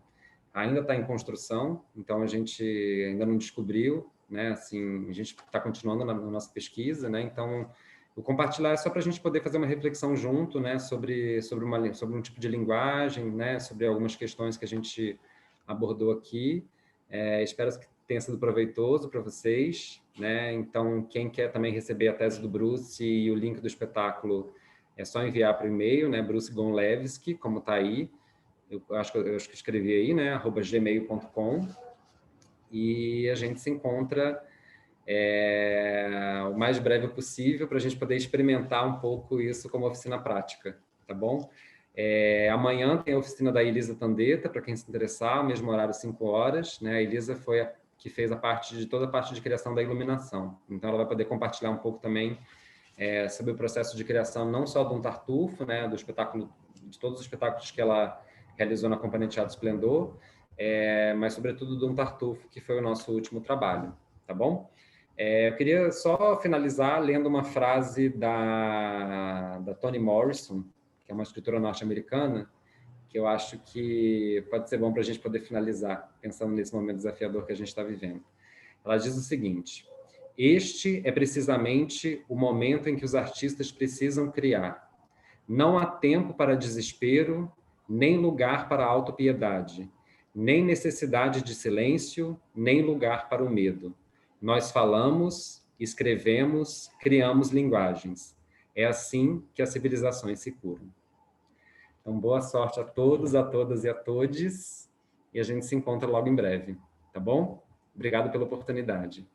ainda está em construção, então a gente ainda não descobriu, né? Assim, a gente está continuando na nossa pesquisa, né? Então, o compartilhar é só para a gente poder fazer uma reflexão junto, né? Sobre um tipo de linguagem, né? Sobre algumas questões que a gente abordou aqui. Espero que tenha sido proveitoso para vocês, né? Então, quem quer também receber a tese do Bruce e o link do espetáculo, é só enviar para o e-mail, né? Bruce Gonlewski, como está aí. Eu acho que escrevi aí, né? @gmail.com. E a gente se encontra o mais breve possível para a gente poder experimentar um pouco isso como oficina prática, tá bom? Amanhã tem a oficina da Elisa Tandeta, para quem se interessar, mesmo horário, 5 horas, né? A Elisa foi a que fez toda a parte de criação da iluminação. Então, ela vai poder compartilhar um pouco também sobre o processo de criação, não só do Tartufo, né? Do espetáculo, de todos os espetáculos que ela realizou na Companhia Teatro Esplendor, mas, sobretudo, do Tartufo, que foi o nosso último trabalho, tá bom? Eu queria só finalizar lendo uma frase da Toni Morrison, que é uma escritora norte-americana, que eu acho que pode ser bom para a gente poder finalizar, pensando nesse momento desafiador que a gente está vivendo. Ela diz o seguinte: este é precisamente o momento em que os artistas precisam criar. Não há tempo para desespero, nem lugar para autopiedade, nem necessidade de silêncio, nem lugar para o medo. Nós falamos, escrevemos, criamos linguagens. É assim que as civilizações se curam. Então, boa sorte a todos, a todas e a todes, e a gente se encontra logo em breve, tá bom? Obrigado pela oportunidade.